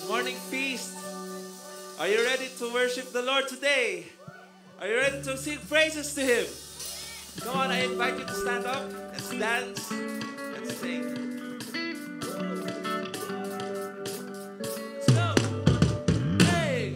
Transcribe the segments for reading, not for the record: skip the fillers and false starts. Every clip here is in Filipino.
Morning feast. Are you ready to worship the Lord today? Are you ready to sing praises to Him? Come on, I invite you to stand up. Let's dance. Let's sing. Let's go. Hey!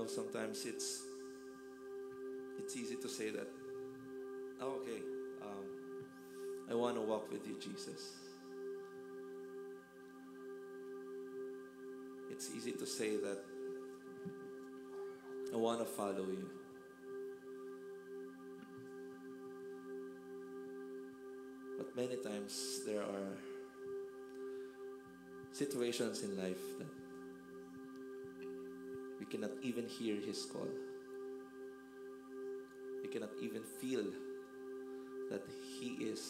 Sometimes it's easy to say that, oh, okay, I want to walk with you, Jesus. It's easy to say that I want to follow you. But many times there are situations in life that we cannot even hear His call. cannot even feel that He is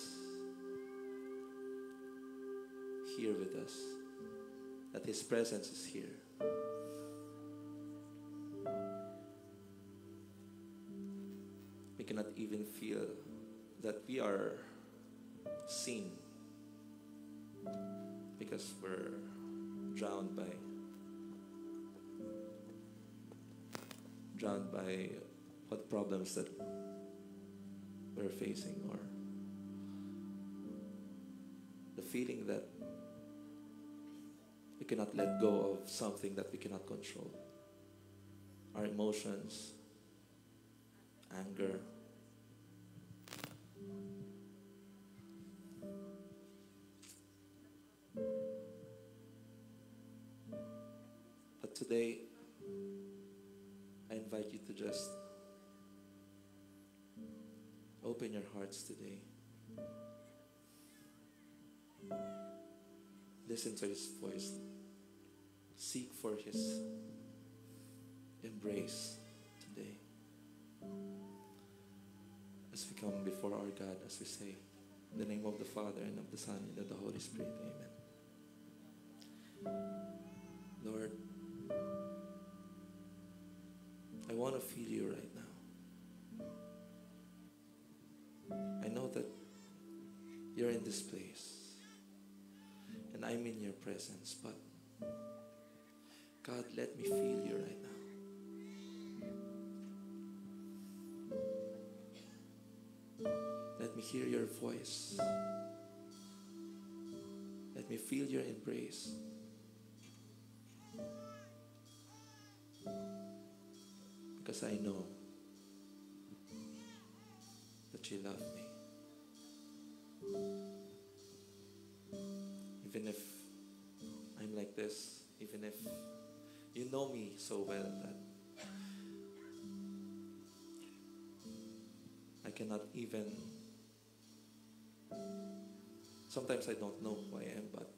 here with us, that His presence is here. We cannot even feel that we are seen because we're drowned by what problems that we're facing, or the feeling that we cannot let go of something that we cannot control. Our emotions, anger, but today I invite you to just open your hearts today. Listen to His voice. Seek for His embrace today. As we come before our God, as we say, in the name of the Father, and of the Son, and of the Holy Spirit, amen. Lord, I want to feel You right now. I know that You're in this place, and I'm in Your presence, but God, let me feel You right now. Let me hear Your voice. Let me feel Your embrace. Because I know that You love me. Even if I'm like this, even if You know me so well that I cannot even, sometimes I don't know who I am, but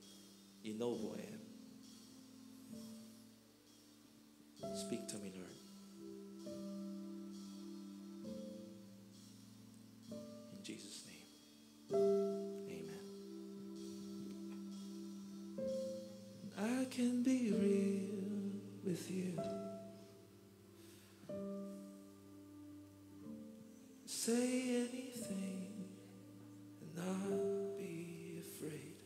You know who I am. Speak to me, Lord. In Jesus' name, amen. I can be real with You. Say anything and not be afraid.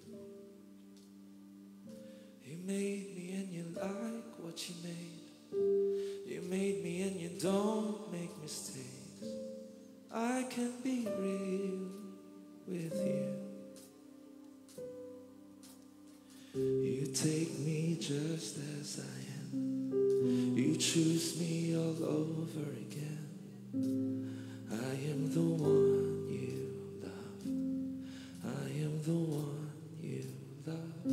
You made me and You like what You made. You made me and You don't make mistakes. I can be real with You. You take me just as I am. You choose me all over again. I am the one You love. I am the one You love.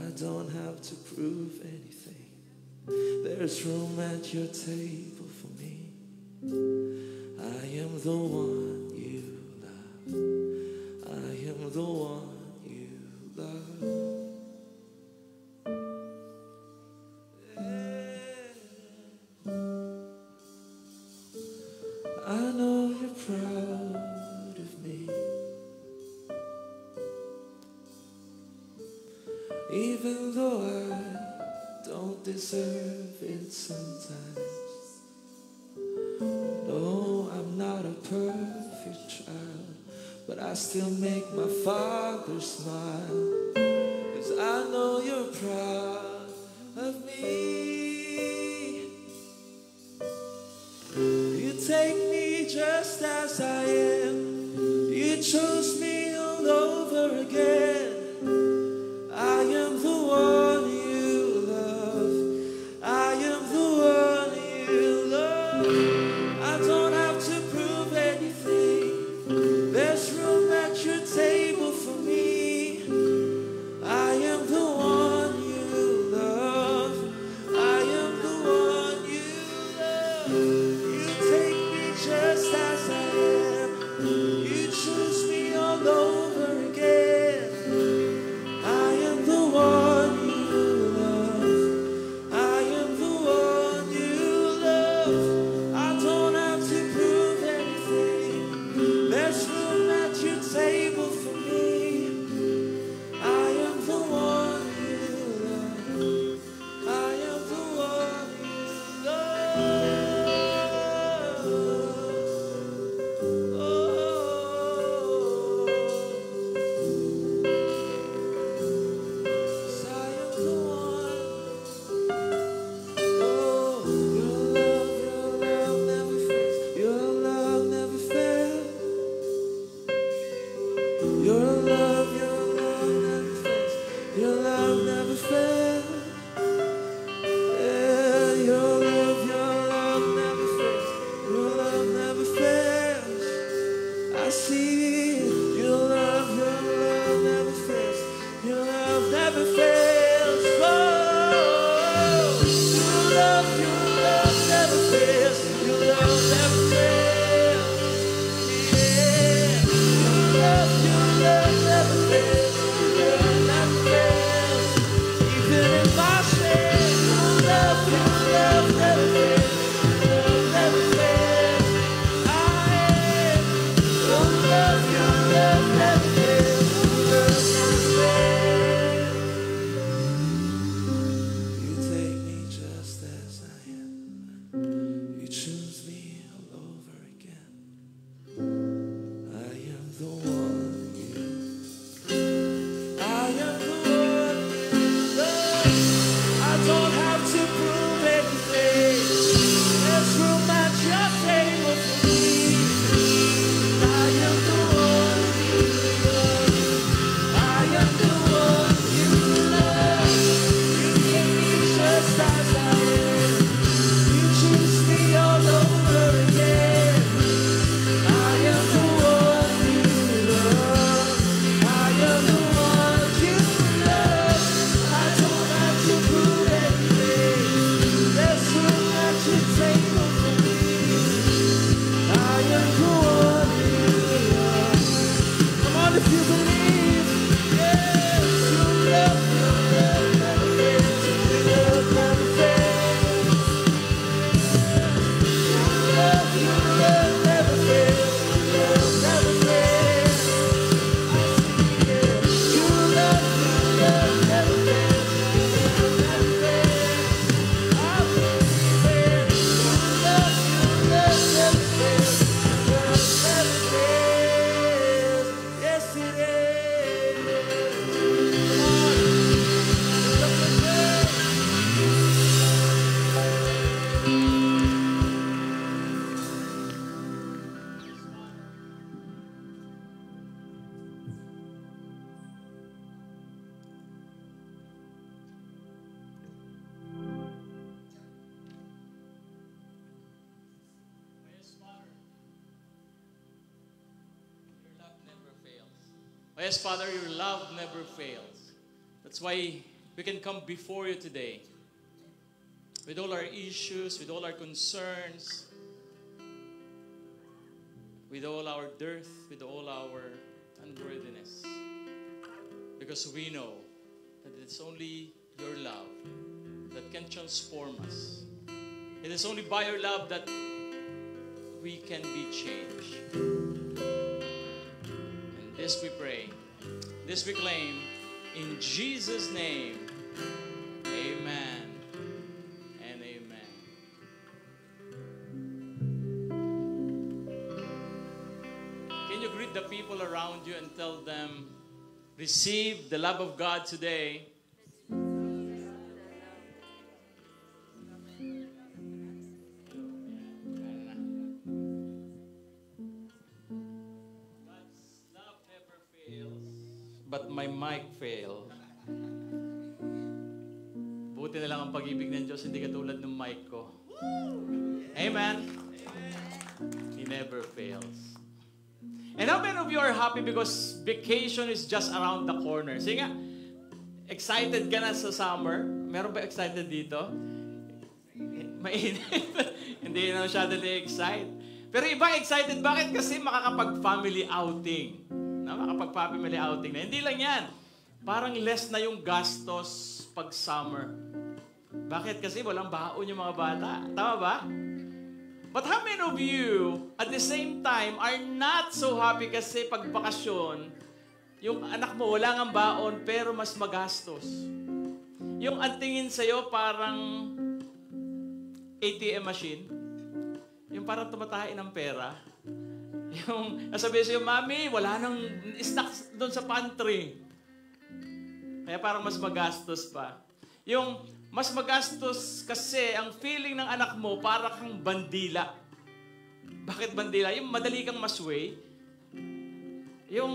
I don't have to prove anything. There's room at Your table for me. I am the one You love. I am the one You love. I know You're proud of me, even though I don't deserve it sometimes. No, I'm not a perfect child, but I still make my Father smile, 'cause I know You're proud of me. You take me just as I am. You chose me all over again. I am the one You love. I am the one You love. I don't have to prove anything. There's room at Your table for me. I am the one You Yes, Father, your love never fails. That's why we can come before you today with all our issues, with all our concerns, with all our dearth, with all our unworthiness. Because we know that it's only your love that can transform us. It is only by your love that we can be changed. And this we pray, this we claim, in Jesus' name, amen and amen. Can you greet the people around you and tell them, receive the love of God today? But my mic failed. Buti na lang ang pag-ibig ng Diyos, hindi katulad ng mic ko. Amen? He never fails. And how many of you are happy because vacation is just around the corner? Sige nga, excited ka na sa summer? Meron ba excited dito? Mainit. Hindi na masyado na-excite. Pero iba excited. Bakit? Kasi makakapag-family outing. Makakapag-family outing na. Hindi lang yan. Parang less na yung gastos pag summer. Bakit? Kasi walang baon yung mga bata. Tama ba? But how many of you, at the same time, are not so happy kasi pag bakasyon, yung anak mo wala ngang baon pero mas magastos. Yung antingin sa'yo parang ATM machine. Yung parang tumatahin ng pera. Yung nasabihin sa'yo, Mami, wala nang stocks doon sa pantry. Kaya parang mas magastos pa. Yung mas magastos kasi ang feeling ng anak mo para kang bandila. Bakit bandila? Yung madali kang masway. Yung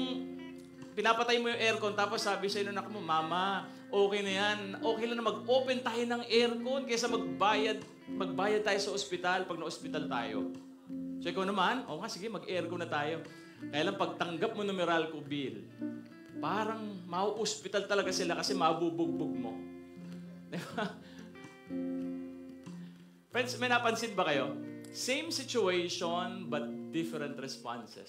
pinapatay mo yung aircon tapos sabi sa'yo ng anak mo, Mama, okay na yan. Okay lang na mag-open tayo ng aircon kaysa magbayad tayo sa ospital pag na-ospital tayo. So ikaw naman, o nga sige, mag-aircon na tayo. Kaya lang pagtanggap mo ng Meralco bill, parang mau-hospital talaga sila kasi mabubugbog mo. Diba? Friends, may napansin ba kayo? Same situation but different responses.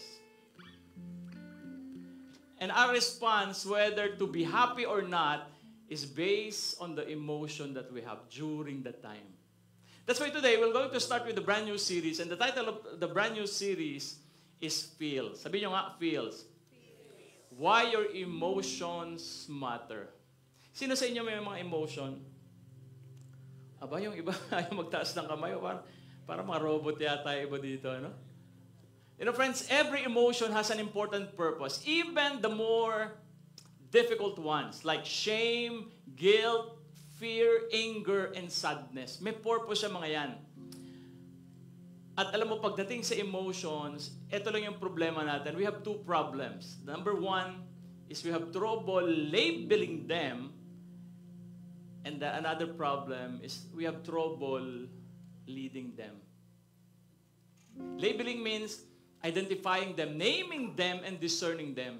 And our response, whether to be happy or not, is based on the emotion that we have during that time. That's why today we're going to start with the brand new series, and the title of the brand new series is Feels. Sabihin nyo nga, Feels. Why your emotions matter. Sino sa inyo may mga emotion? Aba, yung iba ayaw magtaas ng kamay. Para mga robot yata iba dito, ano? You know, friends, every emotion has an important purpose. Even the more difficult ones, like shame, guilt, fear, anger, and sadness. May purpose siya mga yan. At alam mo, pagdating sa emotions, ito lang yung problema natin. We have two problems. Number one is we have trouble labeling them. And another problem is we have trouble leading them. Labeling means identifying them, naming them, and discerning them.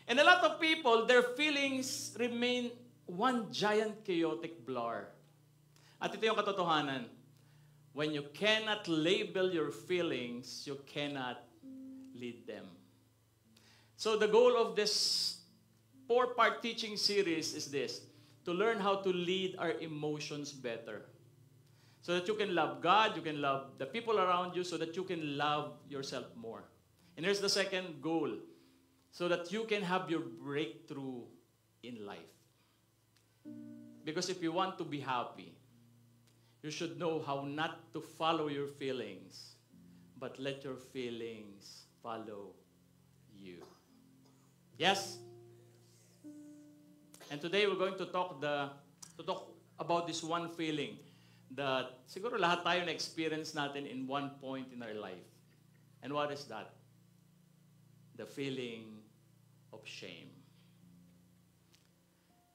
And a lot of people, their feelings remain one giant chaotic blur. At ito yung katotohanan. When you cannot label your feelings, you cannot lead them. So the goal of this 4-part teaching series is this: to learn how to lead our emotions better. So that you can love God, you can love the people around you, so that you can love yourself more. And here's the second goal: so that you can have your breakthrough in life. Because if you want to be happy, you should know how not to follow your feelings, but let your feelings follow you. Yes? And today we're going to talk about this one feeling that siguro lahat tayo na-experience natin in one point in our life. And what is that? The feeling of shame.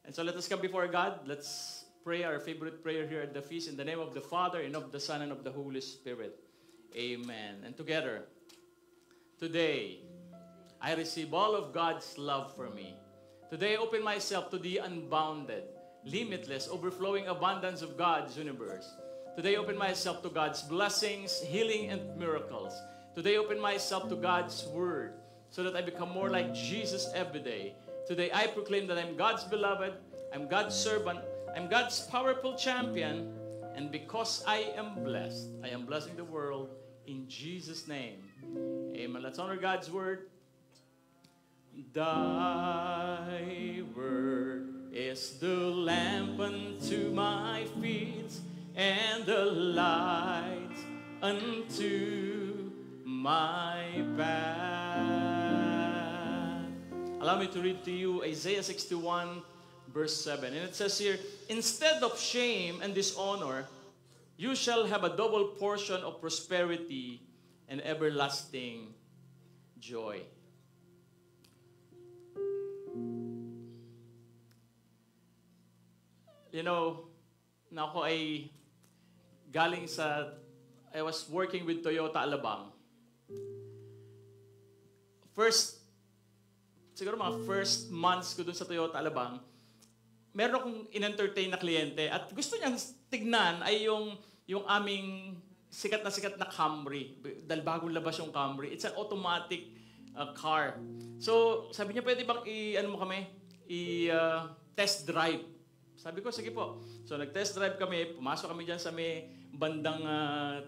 And so let us come before God. Let's pray our favorite prayer here at the feast in the name of the Father and of the Son and of the Holy Spirit. Amen. And together, today, I receive all of God's love for me. Today, I open myself to the unbounded, limitless, overflowing abundance of God's universe. Today, I open myself to God's blessings, healing, and miracles. Today, I open myself to God's word so that I become more like Jesus every day. Today, I proclaim that I'm God's beloved, I'm God's servant, I'm God's powerful champion, and because I am blessing the world in Jesus' name. Amen. Let's honor God's word. Thy word is the lamp unto my feet and the light unto my path. Allow me to read to you Isaiah 61 verse 7. And it says here, instead of shame and dishonor, you shall have a double portion of prosperity and everlasting joy. You know, na ako ay galing I was working with Toyota Alabang. Siguro mga first months ko dun sa Toyota Alabang, meron akong in-entertain na kliyente at gusto niyang tignan ay yung aming sikat na Camry. Dahil bagong labas yung Camry. It's an automatic car. So, sabi niya, pwede bang test drive? Sabi ko, sige po. So, nag-test drive kami. Pumasok kami dyan sa may bandang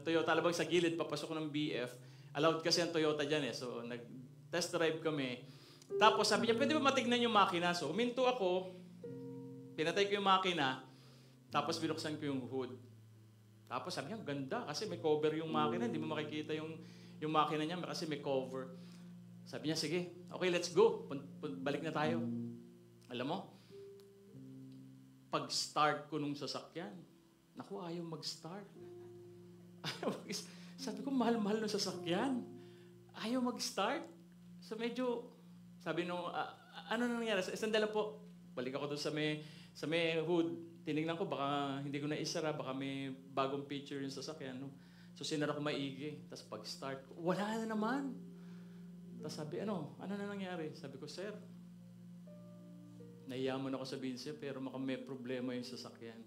Toyota Alabang sa gilid. Papasok ko ng BF. Allowed kasi ang Toyota dyan eh. So, nag-test drive kami. Tapos, sabi niya, pwede ba matignan yung makina? So, uminto ako. Pinatay ko yung makina. Tapos, binuksan ko yung hood. Tapos, sabi niya, ganda. Kasi may cover yung makina. Hindi mo makikita yung makina niya kasi may cover. Sabi niya, sige. Okay, let's go. Balik na tayo. Alam mo, pag-start ko nung sasakyan, naku, ayaw mag-start. Sabi ko, mahal-mahal nung sasakyan. Ayaw mag-start. So medyo, sabi nung, ano nangyari? Sandala po. Balik ako doon sa may hood. Tinignan ko, baka hindi ko na isara, baka may bagong picture yung sasakyan. No? So sinara ko maigi. Tapos pag-start ko, wala na naman. Tapos sabi, ano na nangyari? Sabi ko, sir, nahiyaman ako sabihin siya, pero may problema yung sasakyan.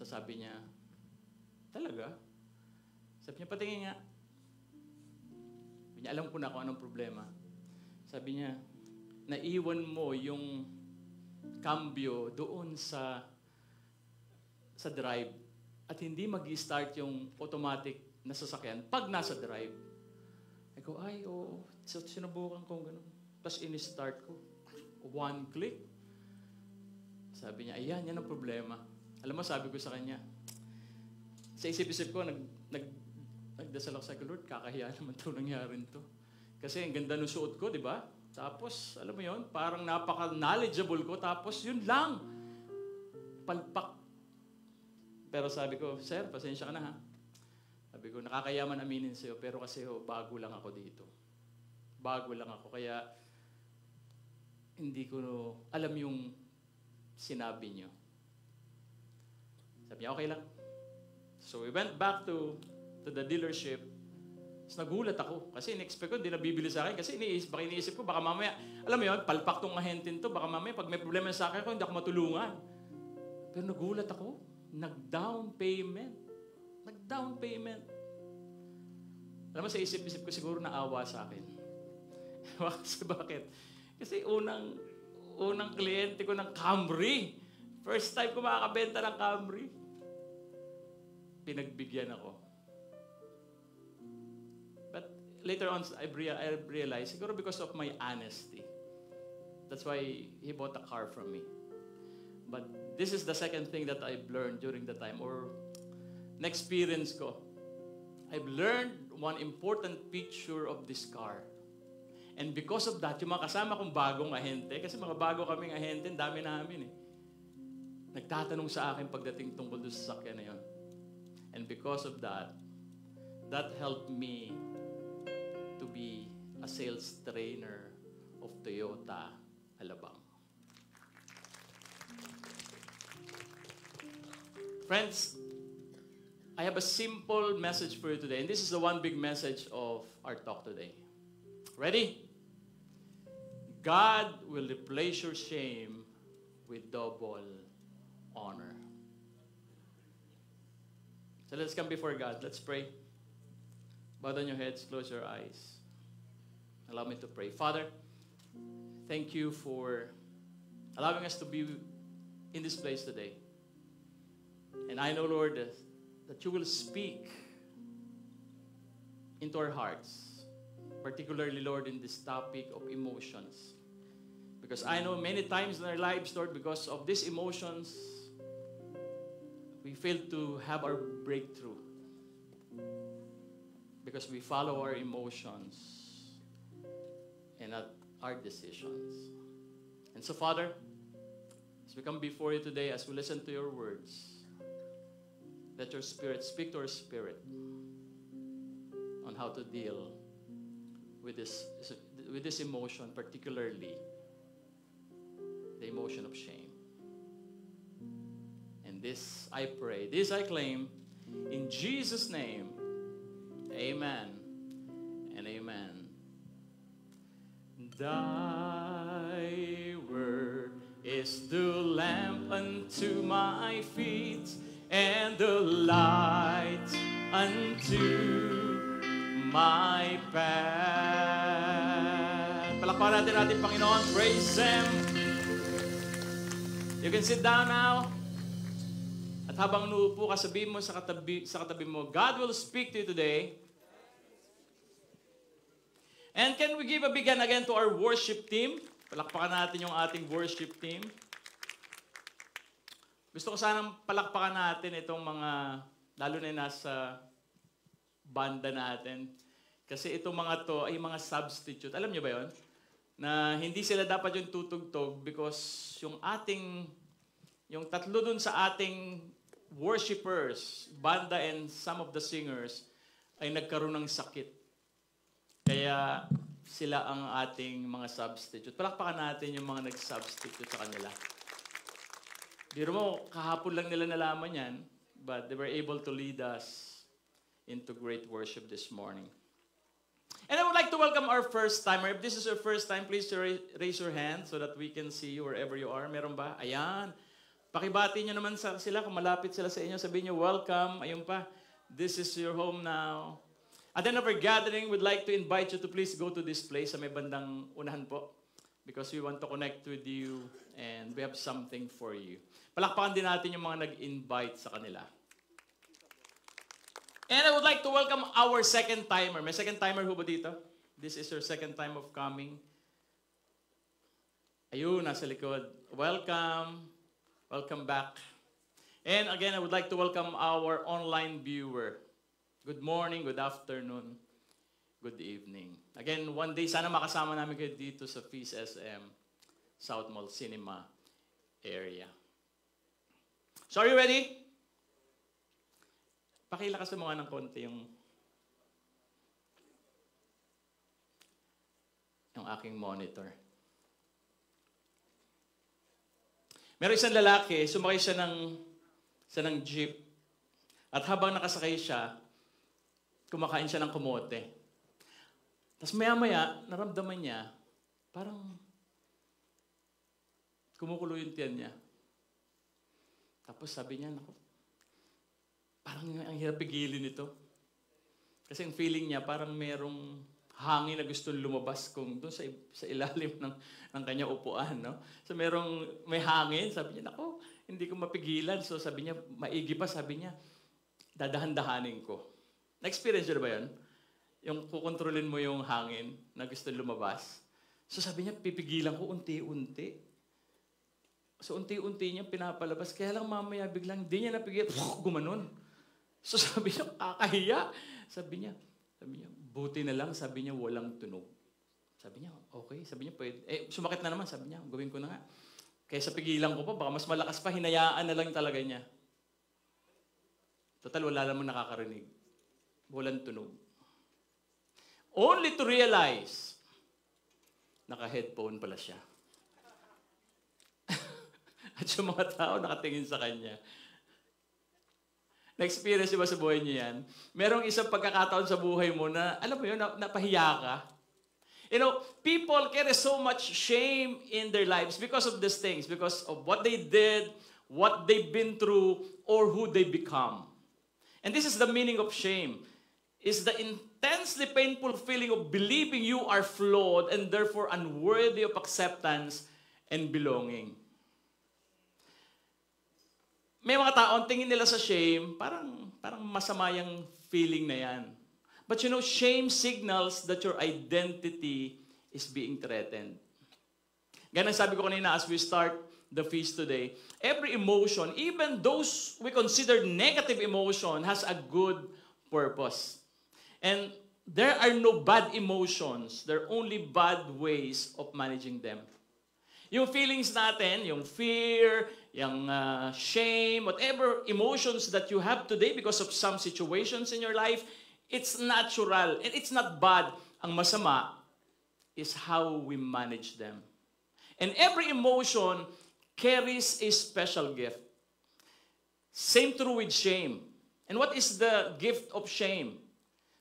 Sabi niya, talaga? Sabi niya, patingin nga. Sabi niya, alam ko na kung anong problema. Sabi niya, naiwan mo yung cambio doon sa drive at hindi mag-start yung automatic na sasakyan pag nasa drive. Ako, oo. So, sinubukan ko gano'n. Tapos in-start ko. One click. Sabi niya, ayan, yan ang problema. Alam mo, sabi ko sa kanya, sa isip-isip ko, nagdasal ako sa Lord, kakahiya naman ito nangyari to. Kasi ang ganda ng suot ko, di ba? Tapos, alam mo yon, parang napaka-knowledgeable ko, tapos yun lang. Palpak. Pero sabi ko, sir, pasensya ka na ha. Sabi ko, nakakayaman aminin sa'yo, pero kasi bago lang ako dito. Bago lang ako, kaya hindi ko alam yung sinabi niyo. Sabi niya, okay lang. So we went back to the dealership. Tapos nagulat ako. Kasi in-expect ko, hindi na bibili sa akin. Kasi iniisip ko, baka mamaya, alam mo yun, palpak tong ahentin to, baka mamaya, pag may problema sa akin ko, hindi ako matulungan. Pero nagulat ako. Nag-down payment. Alam mo, sa isip-isip ko siguro naawa sa akin. Kasi bakit? Kasi unang kliyente ko ng Camry. First time ko makakabenta ng Camry. Pinagbigyan ako. But later on, I realized, siguro because of my honesty. That's why he bought a car from me. But this is the second thing that I've learned during the time, or na-experience ko. I've learned one important picture of this car. And because of that, yung mga kasama kong bagong ahente, kasi mga bago kaming ahente, dami namin eh. nagtatanong sa akin pagdating tungkol doon sa sakyan na yun. And because of that, that helped me to be a sales trainer of Toyota Alabang. Friends, I have a simple message for you today, and this is the one big message of our talk today. Ready? God will replace your shame with double honor. So let's come before God. Let's pray. Bow down your heads, close your eyes. Allow me to pray. Father, thank you for allowing us to be in this place today. And I know, Lord, that you will speak into our hearts, particularly, Lord, in this topic of emotions. Because I know many times in our lives, Lord, because of these emotions, we fail to have our breakthrough. Because we follow our emotions and not our decisions. And so, Father, as we come before you today, as we listen to your words, let your Spirit speak to our spirit on how to deal with this emotion, particularly the emotion of shame. And this I pray, this I claim, in Jesus' name, amen and amen. Thy word is the lamp unto my feet, and the light unto my path. Palakpakan natin ating Panginoon. Praise Him. You can sit down now. At habang nuupo ka, sabihin mo sa katabi mo, God will speak to you today. And can we give a big hand again to our worship team? Palakpakan natin yung ating worship team. Gusto ko sanang palakpakan natin itong mga, lalo na nasa banda natin. Kasi itong mga to ay mga substitute. Alam niyo ba yon? Na hindi sila dapat yung tutugtog because yung tatlo dun sa ating worshipers, banda and some of the singers, ay nagkaroon ng sakit. Kaya sila ang ating mga substitute. Palakpakan natin yung mga nag-substitute sa kanila. Biro mo, kahapon lang nila nalaman yan, but they were able to lead us into great worship this morning. And I would like to welcome our first timer. If this is your first time, please raise your hand so that we can see you wherever you are. Meron ba? Ayan. Pakibati nyo naman sila kung malapit sila sa inyo. Sabihin nyo, welcome. Ayun pa. This is your home now. At the end of our gathering, we'd like to invite you to please go to this place sa may bandang unahan po. Because we want to connect with you and we have something for you. Palakpakan din natin yung mga nag-invite sa kanila. And I would like to welcome our second timer. May second timer ho ba dito? This is your second time of coming. Ayun, nasa likod. Welcome. Welcome back. And again, I would like to welcome our online viewer. Good morning, good afternoon, good evening. Again, one day, sana makasama namin kayo dito sa Feast SM South Mall Cinema area. So, are you ready? Pakilakas mo nga ng konti yung aking monitor. Meron isang lalaki, sumakay siya ng jeep. At habang nakasakay siya, kumakain siya ng kamote. Tapos maya-maya, naramdaman niya, parang kumukulo yung tiyan niya. Tapos sabi niya, naku, parang ang hirap pigilin ito. Kasi ang feeling niya, parang merong hangin na gusto lumabas kung doon sa ilalim ng kanya upuan. No? So may hangin, sabi niya, naku, hindi ko mapigilan. So sabi niya, maigi pa, sabi niya, dadahan-dahanin ko. Na-experience nyo na ba yun? Yung kukontrolin mo yung hangin na gusto lumabas. So sabi niya, pipigilan ko unti-unti. So unti-unti niya pinapalabas. Kaya lang mamaya biglang di niya napigil. Gumanon. So sabi niya, kakahiya. Sabi niya, buti na lang, sabi niya, walang tunog. Sabi niya, okay. Sabi niya, pwede. Sumakit na naman. Sabi niya, gawin ko na nga. Kaysa pigilan ko pa, baka mas malakas pa, hinayaan na lang talaga niya. Total, wala namang nakakarinig. Walang tunog. Only to realize, naka-headphone pala siya. At yung mga tao nakatingin sa kanya. Na-experience ba sa buhay niyo yan? Merong isang pagkakataon sa buhay mo na, alam mo yun, napahiya ka. You know, people carry so much shame in their lives because of these things, because of what they did, what they've been through, or who they become. And this is the meaning of shame. It's the intensely painful feeling of believing you are flawed and therefore unworthy of acceptance and belonging. May mga taon, tingin nila sa shame, parang masama yung feeling na yan. But you know, shame signals that your identity is being threatened. Ganun sabi ko kanina as we start the feast today, every emotion, even those we consider negative emotion, has a good purpose. And there are no bad emotions. There are only bad ways of managing them. Yung feelings natin, yung fear, yung shame, whatever emotions that you have today because of some situations in your life, it's natural and it's not bad. Ang masama is how we manage them. And every emotion carries a special gift. Same true with shame. And what is the gift of shame?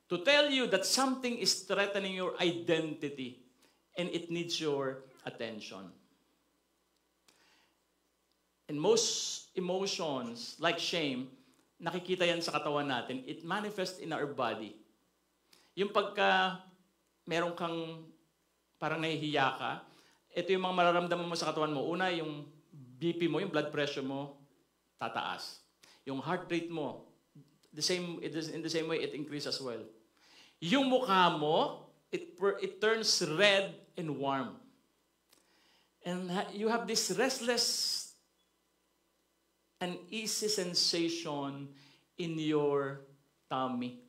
To tell you that something is threatening your identity and it needs your attention. And most emotions, like shame, nakikita yan sa katawan natin. It manifests in our body. Yung pagka meron kang parang nahihiya ka, ito yung mga mararamdaman mo sa katawan mo. Una, yung BP mo, yung blood pressure mo, tataas. Yung heart rate mo, in the same way, it increases as well. Yung mukha mo, it turns red and warm. And you have this restless an easy sensation in your tummy.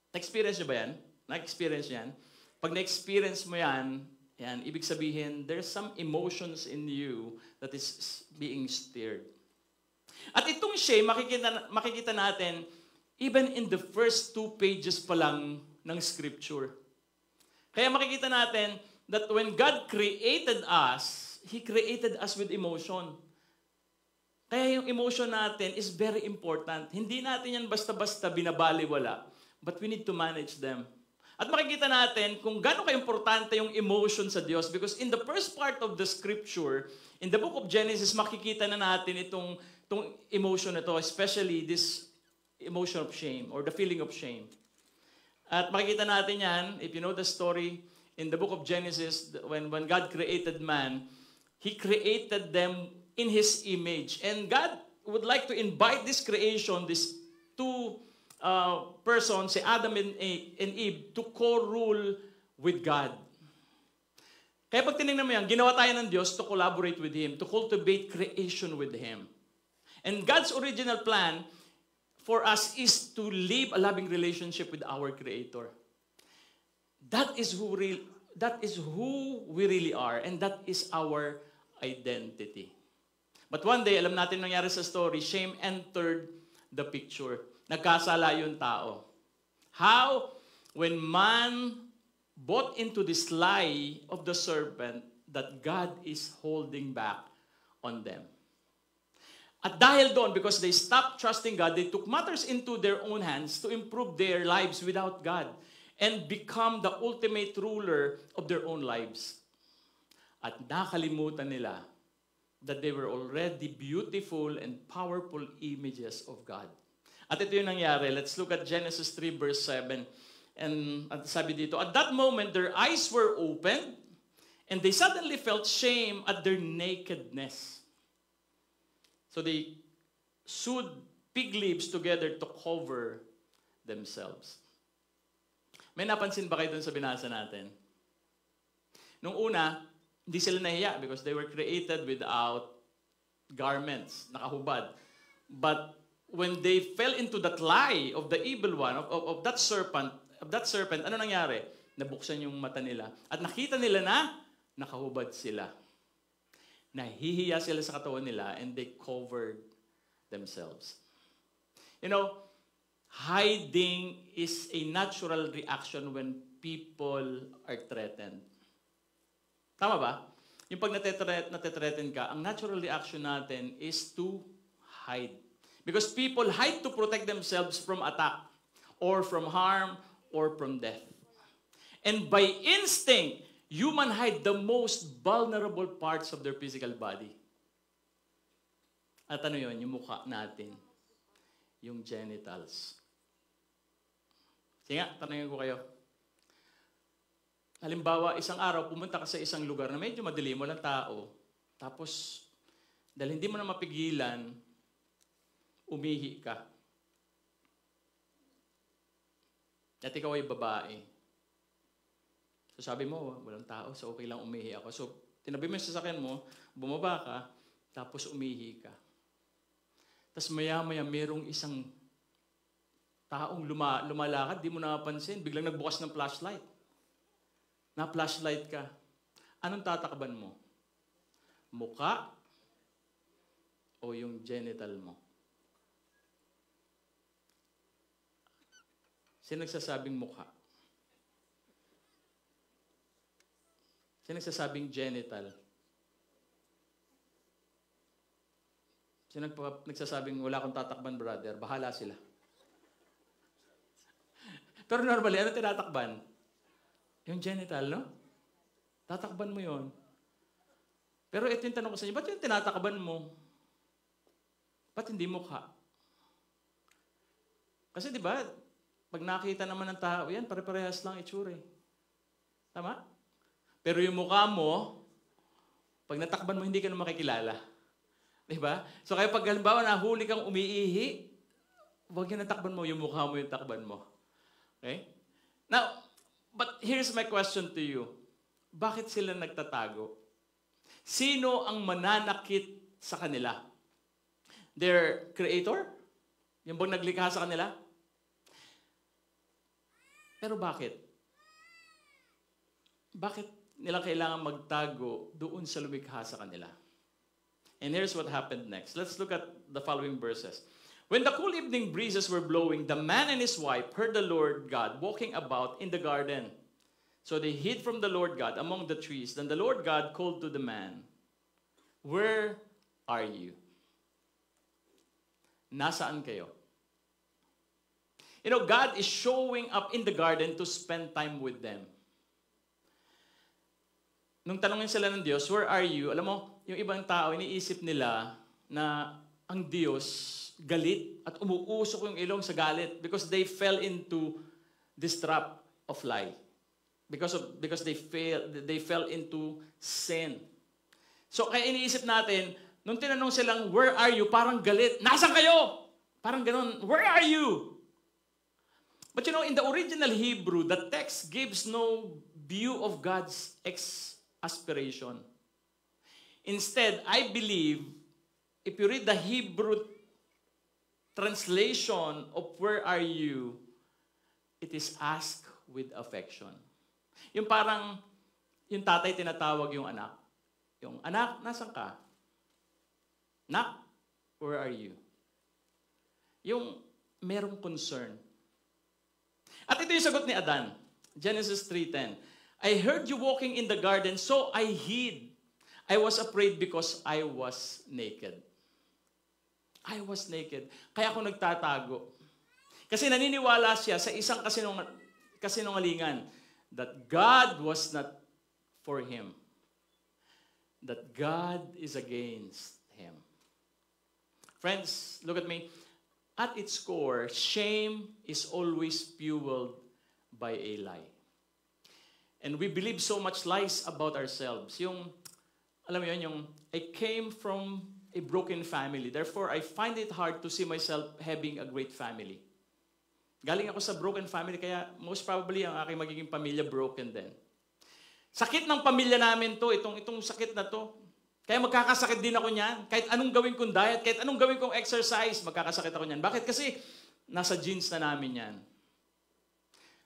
Na-experience nyo ba yan? Na-experience yan? Pag na-experience mo yan, ibig sabihin, there's some emotions in you that is being stirred. At itong shame, makikita natin, even in the first 2 pages pa lang ng Scripture. Kaya makikita natin that when God created us, He created us with emotion. Kaya yung emotion natin is very important. Hindi natin yan basta-basta binabaliwala, but we need to manage them. At makikita natin kung gaano ka-importante yung emotion sa Diyos because in the first part of the Scripture, in the book of Genesis, makikita na natin itong emotion na to, especially this emotion of shame or the feeling of shame. At makikita natin yan, if you know the story, in the book of Genesis, when God created man, He created them in His image. And God would like to invite this creation, these two persons, si Adam and Eve, to co-rule with God. Kaya pag tinignan mo yan, ginawa tayo ng Diyos to collaborate with Him, to cultivate creation with Him. And God's original plan for us is to live a loving relationship with our Creator. That is who we really are, and that is our identity. But one day, alam natin nangyari sa story, shame entered the picture. Nagkasala yung tao. How? When man bought into this lie of the serpent that God is holding back on them. At dahil doon, because they stopped trusting God, they took matters into their own hands to improve their lives without God and become the ultimate ruler of their own lives. At nakalimutan nila that they were already beautiful and powerful images of God. At ito yung nangyari. Let's look at Genesis 3 verse 7. And sabi dito, at that moment, their eyes were opened and they suddenly felt shame at their nakedness. So they sewed fig leaves together to cover themselves. May napansin ba kayo dun sa binasa natin? Nung una, hindi sila nahiya because they were created without garments, nakahubad. But when they fell into that lie of the evil one, of that serpent, ano nangyari? Nabuksan yung mata nila. At nakita nila na nakahubad sila. Nahihiya sila sa katawan nila and they covered themselves. You know, hiding is a natural reaction when people are threatened. Tama ba? Yung pag natethreaten ka, ang natural reaction natin is to hide. Because people hide to protect themselves from attack or from harm or from death. And by instinct, human hide the most vulnerable parts of their physical body. At ano yun? Yung mukha natin. Yung genitals. Sige nga, tanongin ko kayo. Halimbawa, isang araw, pumunta ka sa isang lugar na medyo madilim, walang tao. Tapos, dahil hindi mo na mapigilan, umihi ka. At ikaw ay babae. So sabi mo, walang tao, so okay lang umihi ako. So, tinabi mo yung sasakyan mo, bumaba ka, tapos umihi ka. Tapos maya-maya, merong isang taong lumalakad, di mo napansin, biglang nagbukas ng flashlight. Na-flashlight ka. Anong tatakban mo? Muka o yung genital mo? Sino nagsasabing mukha? Sino nagsasabing genital? Sino nagsasabing wala akong tatakban, brother? Bahala sila. Pero normally, ano tinatakban? Yung genital, no? Tatakban mo yon. Pero ito yung tanong ko sa inyo, ba't yung tinatakban mo? Ba't hindi mukha? Kasi di ba, pag nakita naman ng tao, yan, pare-parehas lang itsura eh. Tama? Pero yung mukha mo, pag natakban mo, hindi ka na makikilala. Diba? So kaya pag halimbawa nahuli kang umiihi, huwag yung natakban mo, yung mukha mo yung takban mo. Okay? Now, but here's my question to you. Bakit sila nagtatago? Sino ang mananakit sa kanila? Their creator? Yung bang naglikha sa kanila? Pero bakit? Bakit nila kailangan magtago doon sa lumikha sa kanila? And here's what happened next. Let's look at the following verses. When the cool evening breezes were blowing, the man and his wife heard the Lord God walking about in the garden. So they hid from the Lord God among the trees. Then the Lord God called to the man, "Where are you?" Nasaan kayo? You know, God is showing up in the garden to spend time with them. Nung tanongin sila ng Diyos, "Where are you?" Alam mo, yung ibang tao, iniisip nila na ang Diyos galit at umuusok yung ilong sa galit because they fell into this trap of lie. Because they fell into sin. So kaya iniisip natin, nung tinanong silang, "Where are you?" Parang galit. Nasaan kayo? Parang ganun, "Where are you?" But you know, in the original Hebrew, the text gives no view of God's aspiration. Instead, I believe, if you read the Hebrew translation of "where are you," it is asked with affection. Yung parang, yung tatay tinatawag yung anak. Yung, "Anak, nasan ka? Nak, where are you?" Yung merong concern. At ito yung sagot ni Adan. Genesis 3:10. "I heard you walking in the garden, so I hid. I was afraid because I was naked." I was naked. Kaya ako nagtatago. Kasi naniniwala siya sa isang kasinungalingan that God was not for him. That God is against him. Friends, look at me. At its core, shame is always fueled by a lie. And we believe so much lies about ourselves. Yung, alam mo yun, yung, "I came from a broken family. Therefore, I find it hard to see myself having a great family." Galing ako sa broken family, kaya most probably ang aking magiging pamilya broken din. Sakit ng pamilya namin to, itong sakit na to. Kaya magkakasakit din ako niyan. Kahit anong gawin kong diet, kahit anong gawin kong exercise, magkakasakit ako niyan. Bakit? Kasi nasa genes na namin yan.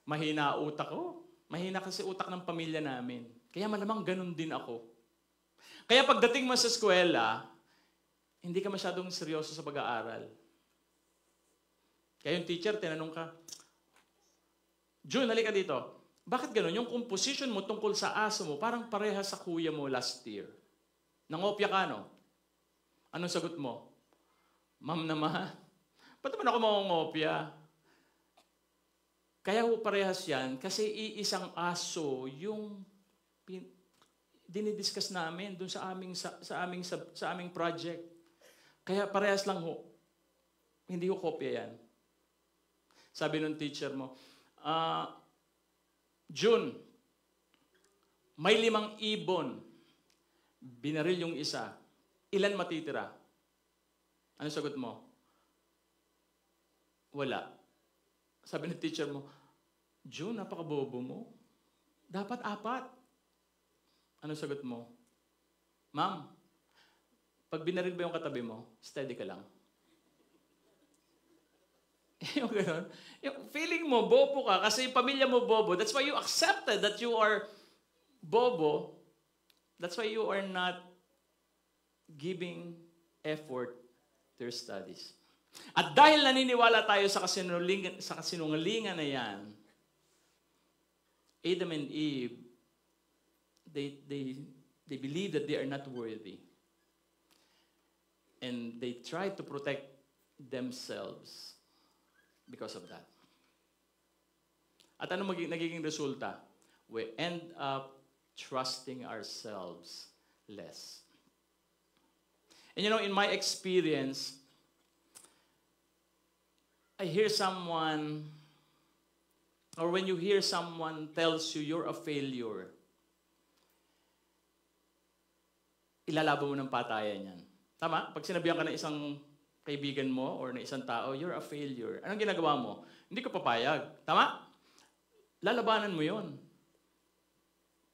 Mahina utak ko. Mahina kasi utak ng pamilya namin. Kaya malamang ganun din ako. Kaya pagdating mo sa eskwela, hindi ka masyadong seryoso sa pag-aaral. Kaya yung teacher, tinanong ka, June, halika dito. Bakit gano'n? Yung composition mo tungkol sa aso mo, parang parehas sa kuya mo last year. Nangopya ka, no? Anong sagot mo? Ma'am naman, ba't naman ako mangongopya? Kaya parehas yan kasi iisang aso yung dinidiscuss namin dun sa aming project. Kaya parehas lang ho. Hindi ko kopya yan. Sabi nung teacher mo, June, may 5 ibon. Binaril yung isa. Ilan matitira? Ano sagot mo? Wala. Sabi ng teacher mo, June, napakabobo mo. Dapat 4. Ano sagot mo? Ma'am, pag binaril ba yung katabi mo, steady ka lang. Yung gano'n. Yung feeling mo, bobo ka kasi yung pamilya mo bobo. That's why you accepted that you are bobo. That's why you are not giving effort to your studies. At dahil naniniwala tayo sa kasinungalingan na yan, Adam and Eve, they believe that they are not worthy. And they try to protect themselves because of that. At ano nagiging resulta? We end up trusting ourselves less. And you know, in my experience, I hear someone, or when you hear someone tells you you're a failure, ilalaban mo ng patayan yan. Tama? Pag sinabihan ka ng isang kaibigan mo or ng isang tao, you're a failure. Anong ginagawa mo? Hindi ka papayag. Tama? Lalabanan mo yon.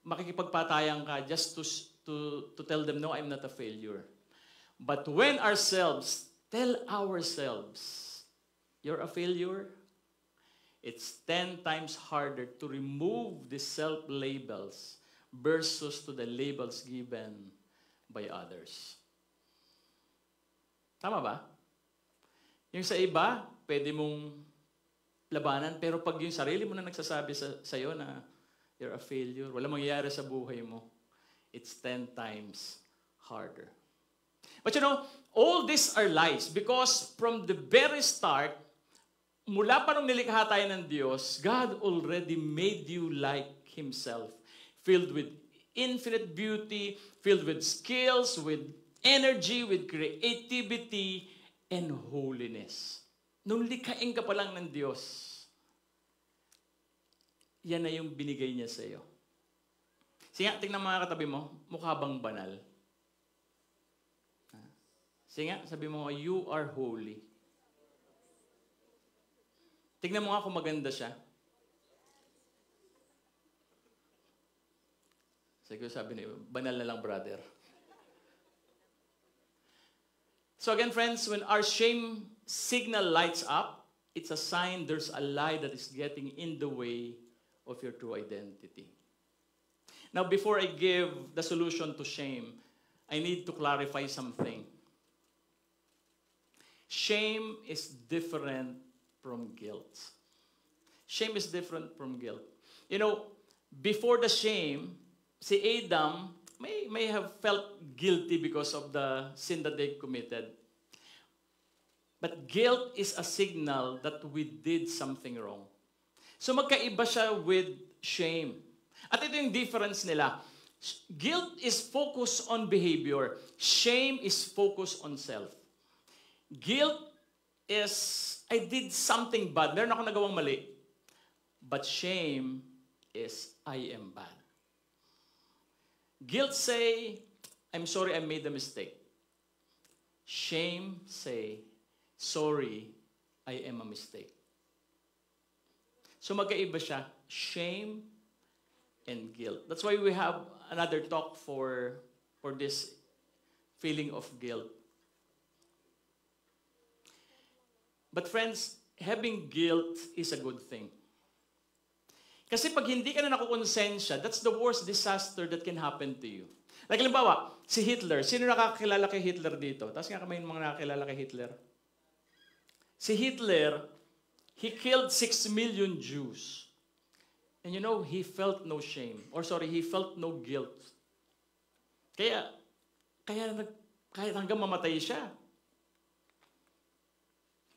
Makikipagpatayan ka just to tell them, no, I'm not a failure. But when ourselves tell ourselves, you're a failure, it's 10 times harder to remove the self-labels versus to the labels given by others. Tama ba? Yung sa iba, pwede mong labanan, pero pag yung sarili mo na nagsasabi sa'yo na you're a failure, wala mangyayari sa buhay mo, it's 10 times harder. But you know, all these are lies because from the very start, mula pa nung nilikha tayo ng Diyos, God already made you like Himself, filled with infinite beauty, filled with skills, with energy, with creativity, and holiness. Nung likhain ka pa lang ng Diyos, yan na yung binigay niya sa iyo. Sige nga, tingnan mga katabi mo, mukha bang banal? Sige nga, sabi mo, you are holy. Tingnan mo nga kung maganda siya. Sige, sabi niyo, banal na lang, brother. So again, friends, when our shame signal lights up, it's a sign there's a lie that is getting in the way of your true identity. Now, before I give the solution to shame, I need to clarify something. Shame is different from guilt. Shame is different from guilt. You know, before the shame, si Adam may have felt guilty because of the sin that they committed. But guilt is a signal that we did something wrong. So magkaiba siya with shame. At ito yung difference nila. Guilt is focused on behavior. Shame is focused on self. Guilt is, I did something bad. Meron ako nagawang mali. But shame is, I am bad. Guilt say, I'm sorry I made a mistake. Shame say, sorry, I am a mistake. So magkaiba siya, shame and guilt. That's why we have another talk for this feeling of guilt. But friends, having guilt is a good thing. Kasi pag hindi ka na nakukonsensya, that's the worst disaster that can happen to you. Like, halimbawa, si Hitler. Sino nakakilala kay Hitler dito? Tapos nga kamay yung mga nakakilala kay Hitler. Si Hitler, he killed 6 million Jews. And you know, he felt no shame. He felt no guilt. Kaya kahit hanggang mamatay siya,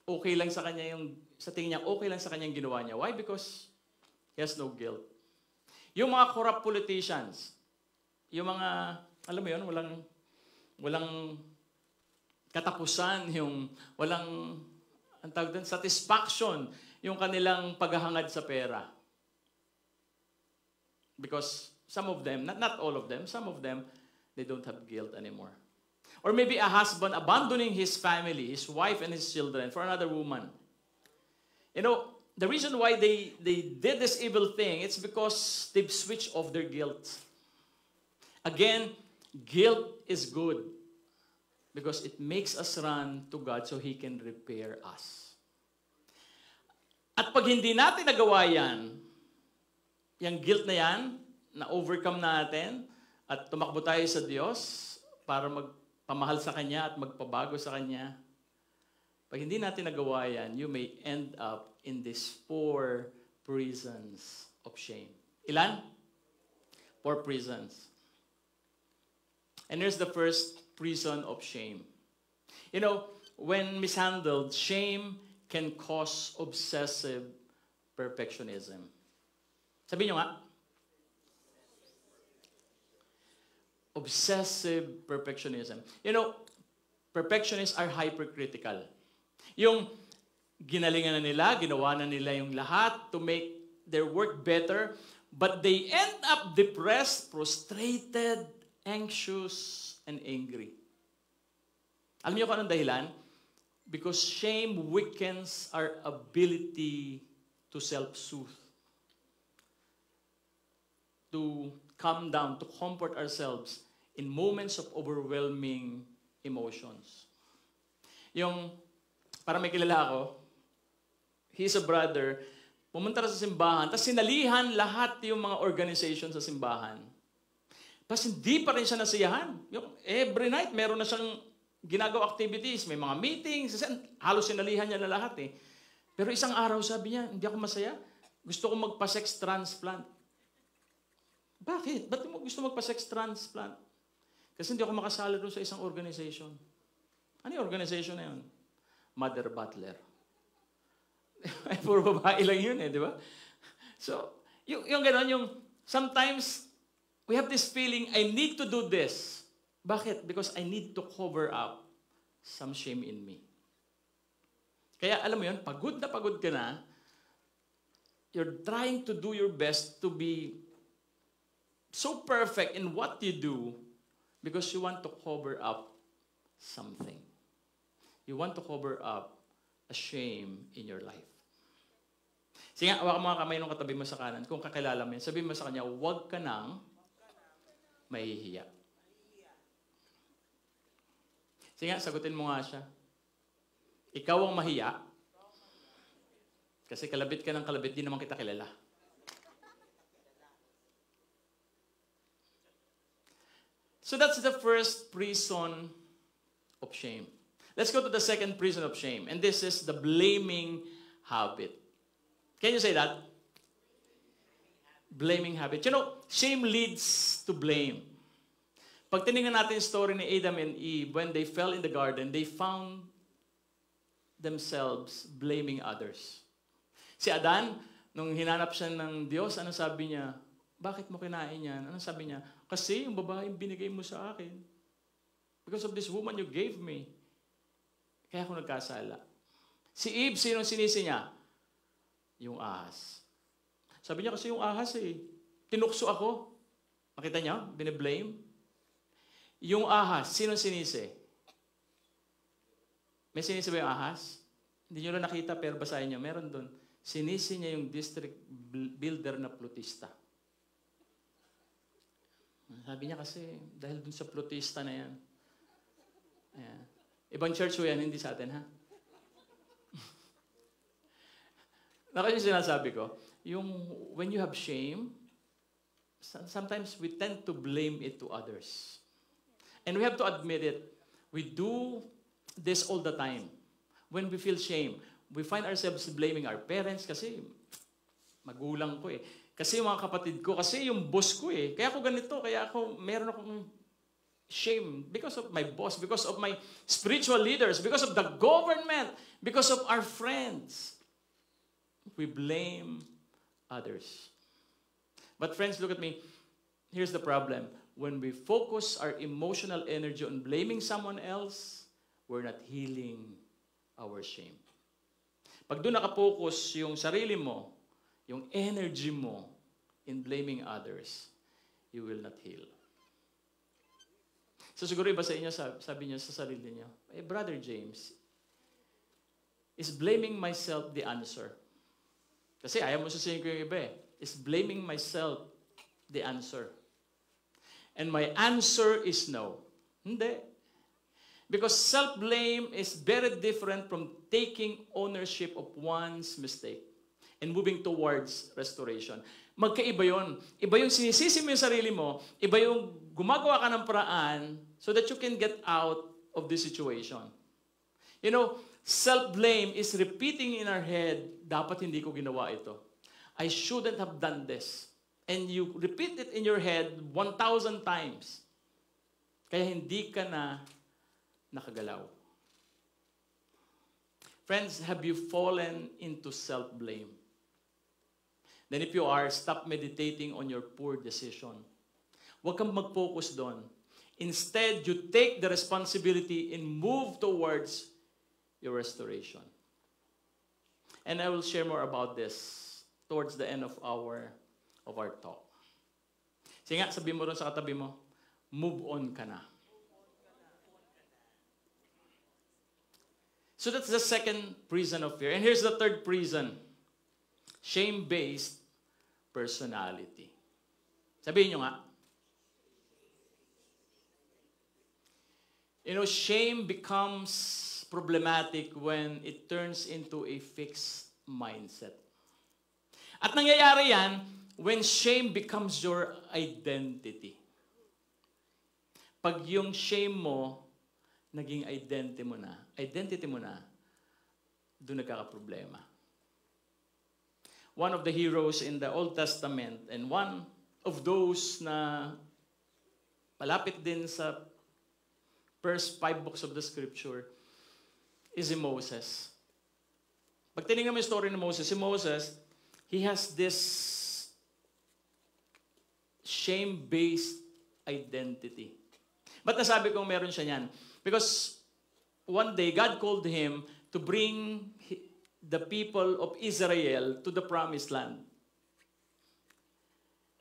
okay lang sa kanya sa tingin niya, okay lang sa kanya yung ginawa niya. Why? Because he has no guilt. Yung mga corrupt politicians, yung mga, alam mo yun, walang katapusan, yung walang, ang tawag doon, satisfaction, yung kanilang paghahangad sa pera. Because some of them, not all of them, some of them, they don't have guilt anymore. Or maybe a husband abandoning his family, his wife and his children for another woman. You know, the reason why they did this evil thing, it's because they've switched off their guilt. Again, guilt is good because it makes us run to God so He can repair us. At pag hindi natin nagawa yan, yung guilt na yan, na-overcome natin, at tumakbo tayo sa Diyos para magpamahal sa Kanya at magpabago sa Kanya. Pag hindi natin nagawa yan, you may end up in these 4 prisons of shame. Ilan? 4 prisons. And here's the first prison of shame. You know, when mishandled, shame can cause obsessive perfectionism. Sabihin nyo nga. Obsessive perfectionism. You know, perfectionists are hypercritical. Yung ginalingan na nila, ginawa na nila yung lahat to make their work better, but they end up depressed, frustrated, anxious, and angry. Alam niyo kung anong dahilan? Because shame weakens our ability to self-soothe, to calm down, to comfort ourselves in moments of overwhelming emotions. Yung, para may kilala ako, he's a brother, pumunta na sa simbahan, tapos sinalihan lahat yung mga organization sa simbahan. Tapos hindi pa rin siya nasiyahan. Yung every night, meron na siyang ginagawa activities, may mga meetings, halos sinalihan niya na lahat eh. Pero isang araw sabi niya, hindi ako masaya. Gusto ko magpa-sex transplant. Bakit? Ba't mo gusto magpa-sex transplant? Kasi hindi ako makasali doon sa isang organization. Ano yung organization na yun? Mother Butler. Puro babae lang yun eh, di ba? So, yung gano'n, yung sometimes we have this feeling, I need to do this. Bakit? Because I need to cover up some shame in me. Kaya alam mo yun, pagod ka na, you're trying to do your best to be so perfect in what you do because you want to cover up something. You want to cover up a shame in your life. Sige nga, awak mga kamay nung katabi mo sa kanan. Kung kakilala mo yan, sabihin mo sa kanya, huwag ka nang mahihiya. Sige nga, sagutin mo nga siya. Ikaw ang mahiya. Kasi kalabit ka ng kalabit, di naman kita kilala. So that's the first prison of shame. Let's go to the second prison of shame. And this is the blaming habit. Can you say that? Blaming habit. You know, shame leads to blame. Pag tinignan natin yung story ni Adam and Eve, when they fell in the garden, they found themselves blaming others. Si Adan, nung hinanap siya ng Diyos, ano sabi niya? Bakit mo kinain yan? Ano sabi niya? Kasi yung babaeng binigay mo sa akin. Because of this woman you gave me. Kaya ako nagkasala. Si Eve, sinong sinisi niya? Yung ahas. Sabi niya kasi yung ahas eh. Tinukso ako. Makita niya? Bine-blame. Yung ahas, sinong sinisi? May sinisi ba yung ahas? Hindi nyo lang nakita pero basahin niyo. Meron doon. Sinisi niya yung district builder na plutista. Sabi niya kasi, dahil dun sa plutista na yan. Ayan. Ibang church ko yan, hindi sa atin, ha? Nakaya yung sinasabi ko, yung when you have shame, sometimes we tend to blame it to others. And we have to admit it. We do this all the time. When we feel shame, we find ourselves blaming our parents kasi magulang ko eh. Kasi yung mga kapatid ko, kasi yung boss ko eh. Kaya ako ganito, kaya ako, meron akong shame because of my boss, because of my spiritual leaders, because of the government, because of our friends. We blame others. But friends, look at me. Here's the problem. When we focus our emotional energy on blaming someone else, we're not healing our shame. Pag doon nakapokus yung sarili mo, yung energy mo in blaming others, you will not heal. So siguro iba sa inyo, sabi niyo sa sarili niyo, Brother James, is blaming myself the answer? Kasi ayaw mo sasabihin ko yung iba eh. Is blaming myself the answer? And my answer is no. Hindi. Because self-blame is very different from taking ownership of one's mistake and moving towards restoration. Magkaiba yun. Iba yung sinisisi mo yung sarili mo, iba yung gumagawa ka ng paraan so that you can get out of this situation. You know, self-blame is repeating in our head, dapat hindi ko ginawa ito. I shouldn't have done this. And you repeat it in your head 1,000 times. Kaya hindi ka na nakagalaw. Friends, have you fallen into self-blame? Then if you are, stop meditating on your poor decision. Huwag kang mag-focus doon. Instead, you take the responsibility and move towards your restoration. And I will share more about this towards the end of our talk. Sige nga, sabihin mo rin sa katabi mo, move on ka na. So that's the second prison of fear. And here's the third prison. Shame-based personality. Sabihin nyo nga. You know, shame becomes problematic when it turns into a fixed mindset. At nangyayari yan when shame becomes your identity. Pag yung shame mo, naging identity mo na, doon nagkakaproblema. One of the heroes in the Old Testament and one of those na malapit din sa first 5 books of the Scripture is Moses. Pag tinignan mo yung story ni Moses, si Moses, he has this shame-based identity. Ba't nasabi kong meron siya niyan? Because one day, God called him to bring the people of Israel to the promised land.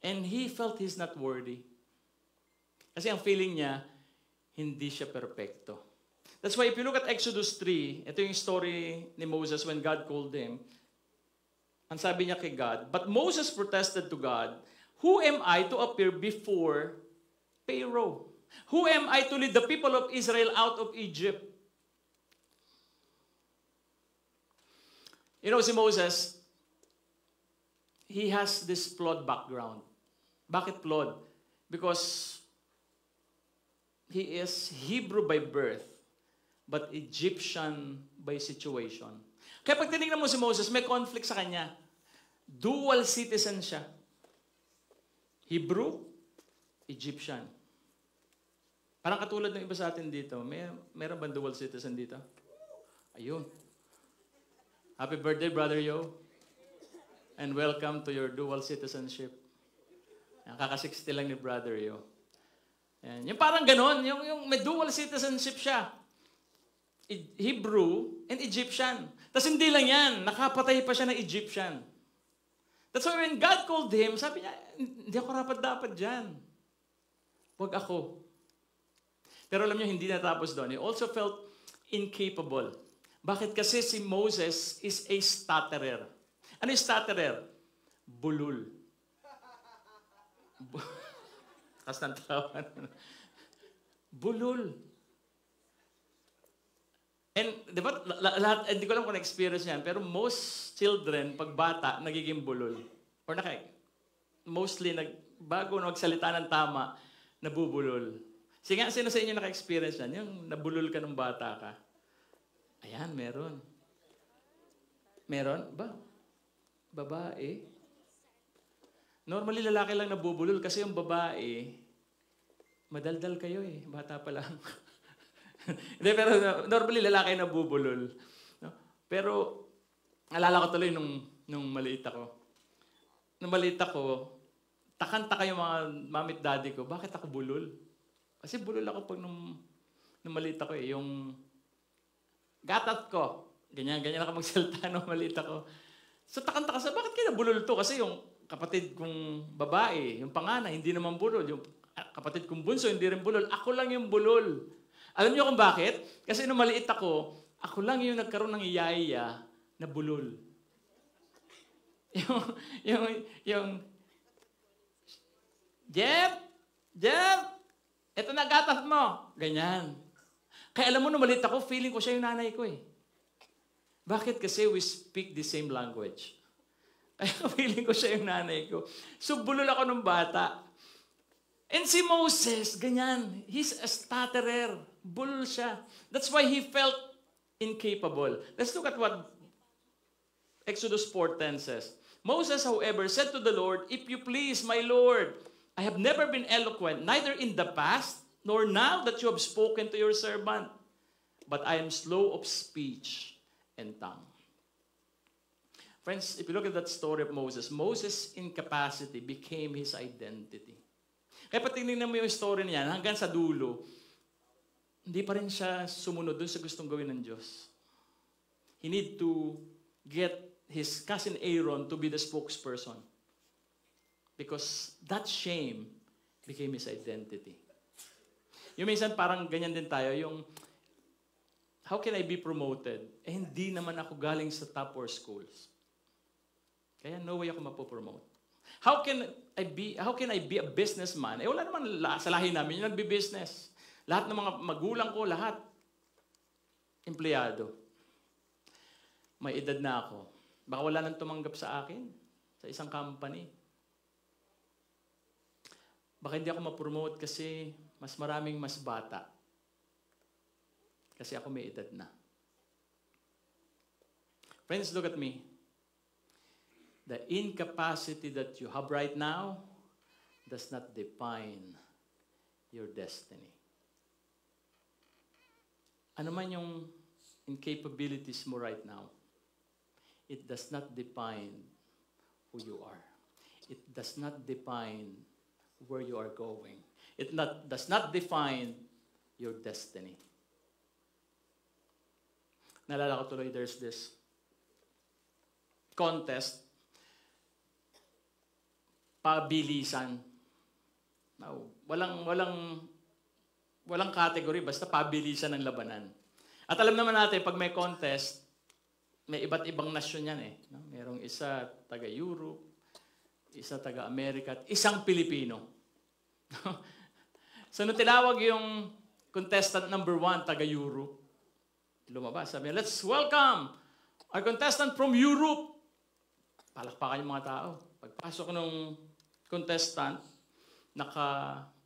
And he felt he's not worthy. Kasi ang feeling niya, hindi siya perfecto. That's why if you look at Exodus 3, ito yung story ni Moses when God called him. Ang sabi niya kay God, but Moses protested to God, who am I to appear before Pharaoh? Who am I to lead the people of Israel out of Egypt? You know, si Moses, he has this flawed background. Bakit flawed? Because he is Hebrew by birth, but Egyptian by situation. Kaya pag tinignan mo si Moses, may conflict sa kanya. Dual citizen siya. Hebrew, Egyptian. Parang katulad ng iba sa atin dito. Meron ba dual citizen dito? Ayun. Happy birthday, Brother Yo. And welcome to your dual citizenship. Kaka-60 lang ni Brother Yo. Yan. Yung parang ganon, yung may dual citizenship siya. Hebrew and Egyptian. Tapos hindi lang yan, nakapatay pa siya ng Egyptian. That's why when God called him, sabi niya, hindi ako rapat-dapat dyan. Huwag ako. Pero alam niyo, hindi natapos doon. He also felt incapable. Bakit? Kasi si Moses is a stutterer. Ano yung stutterer? Bulul. Kas ng tawan. Bulul. And, di ba, lahat, hindi ko alam kung na-experience yan, pero most children, pag bata, nagiging bulol. Or mostly bago magsalita ng tama, nabubulol. Sino sa inyo naka-experience yan? Yung nabulol ka nung bata ka. Ayan, meron. Meron? Babae? Normally, lalaki lang nabubulol kasi yung babae, madaldal kayo eh. Bata pa lang. Hindi, pero normally, lalaki nabubulol. No? Pero, alala ko tuloy nung maliit ako. Nung maliit ako, takanta kayo mga mamit daddy ko, bakit ako bulol? Kasi bulol ako pag nung maliit ako eh. Yung gatat ko, ganyan ako magsalita nung maliit ako. So, takanta ka sa, bakit kaya bulol to? Kasi yung kapatid kong babae, yung panganay, hindi naman bulol. Yung kapatid kong bunso, hindi rin bulol. Ako lang yung bulol. Alam niyo kung bakit? Kasi nung maliit ako lang yung nagkaroon ng iyaya na bulol. Yung Jeff, eto na gatas mo. Ganyan. Kaya alam mo, nung maliit ako, feeling ko siya yung nanay ko eh. Bakit? Kasi we speak the same language. Kaya feeling ko siya yung nanay ko. So, bulol ako nung bata. And si Moses, ganyan. He's a stutterer. Bulol siya. That's why he felt incapable. Let's look at what Exodus 4:10 says. Moses, however, said to the Lord, "If you please, my Lord, I have never been eloquent, neither in the past, nor now that you have spoken to your servant. But I am slow of speech and tongue." Friends, if you look at that story of Moses' incapacity became his identity. Kaya patingnan mo yung story niya, hanggang sa dulo, hindi pa rin siya sumunod dun sa gustong gawin ng Diyos. He need to get his cousin Aaron to be the spokesperson. Because that shame became his identity. Yung minsan parang ganyan din tayo, yung how can I be promoted? Eh hindi naman ako galing sa top 4 schools. Kaya no way ako mapopromote. How can I be a businessman? Eh wala naman sa lahi namin yung nagbi-business. Lahat ng mga magulang ko, lahat empleyado. May edad na ako. Baka wala nang tumanggap sa akin sa isang company. Baka hindi ako ma-promote kasi mas maraming mas bata. Kasi ako may edad na. Friends, look at me. The incapacity that you have right now does not define your destiny. Ano man yung incapabilities mo right now, it does not define who you are. It does not define where you are going. It does not define your destiny. Naalala ko tuloy, there's this contest, pabilisan. Now, walang category, basta pabilisan ng labanan. At alam naman natin, pag may contest, may iba't ibang nasyon yan eh. No? Merong isa taga-Europe, isa taga-America, at isang Pilipino. So, nung tinawag yung contestant number 1, taga-Europe, lumabas, sabi niya, "Let's welcome our contestant from Europe." Palakpakan yung mga tao. Pagpasok nung contestant, naka-t-shirt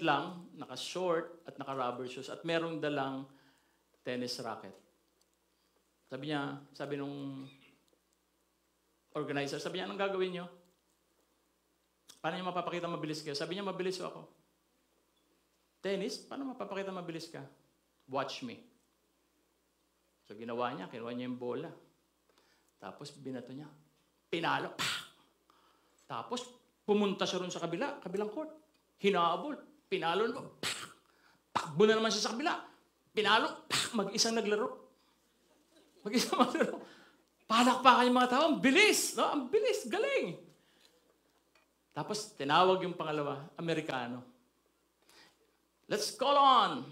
lang, naka-short, at naka-rubber shoes, at merong dalang tennis racket. Sabi nung organizer, sabi niya, "Anong gagawin niyo? Paano niyo mapapakita mabilis kayo?" Sabi niya, "Mabilis ako." "Tennis? Paano mapapakita mabilis ka?" "Watch me." So ginawa niya, kinuha niya yung bola. Tapos binato niya. Pinalo. Pah! Tapos pumunta siya ron sa kabilang court. Hinabol. Pinalo na. Pah! Takbo na naman siya sa kabila. Pinalo. Pah! Mag-isang naglaro. Palakpakan yung mga tao. Ang bilis. No? Ang bilis. Galing. Tapos tinawag yung pangalawa, Amerikano. "Let's call on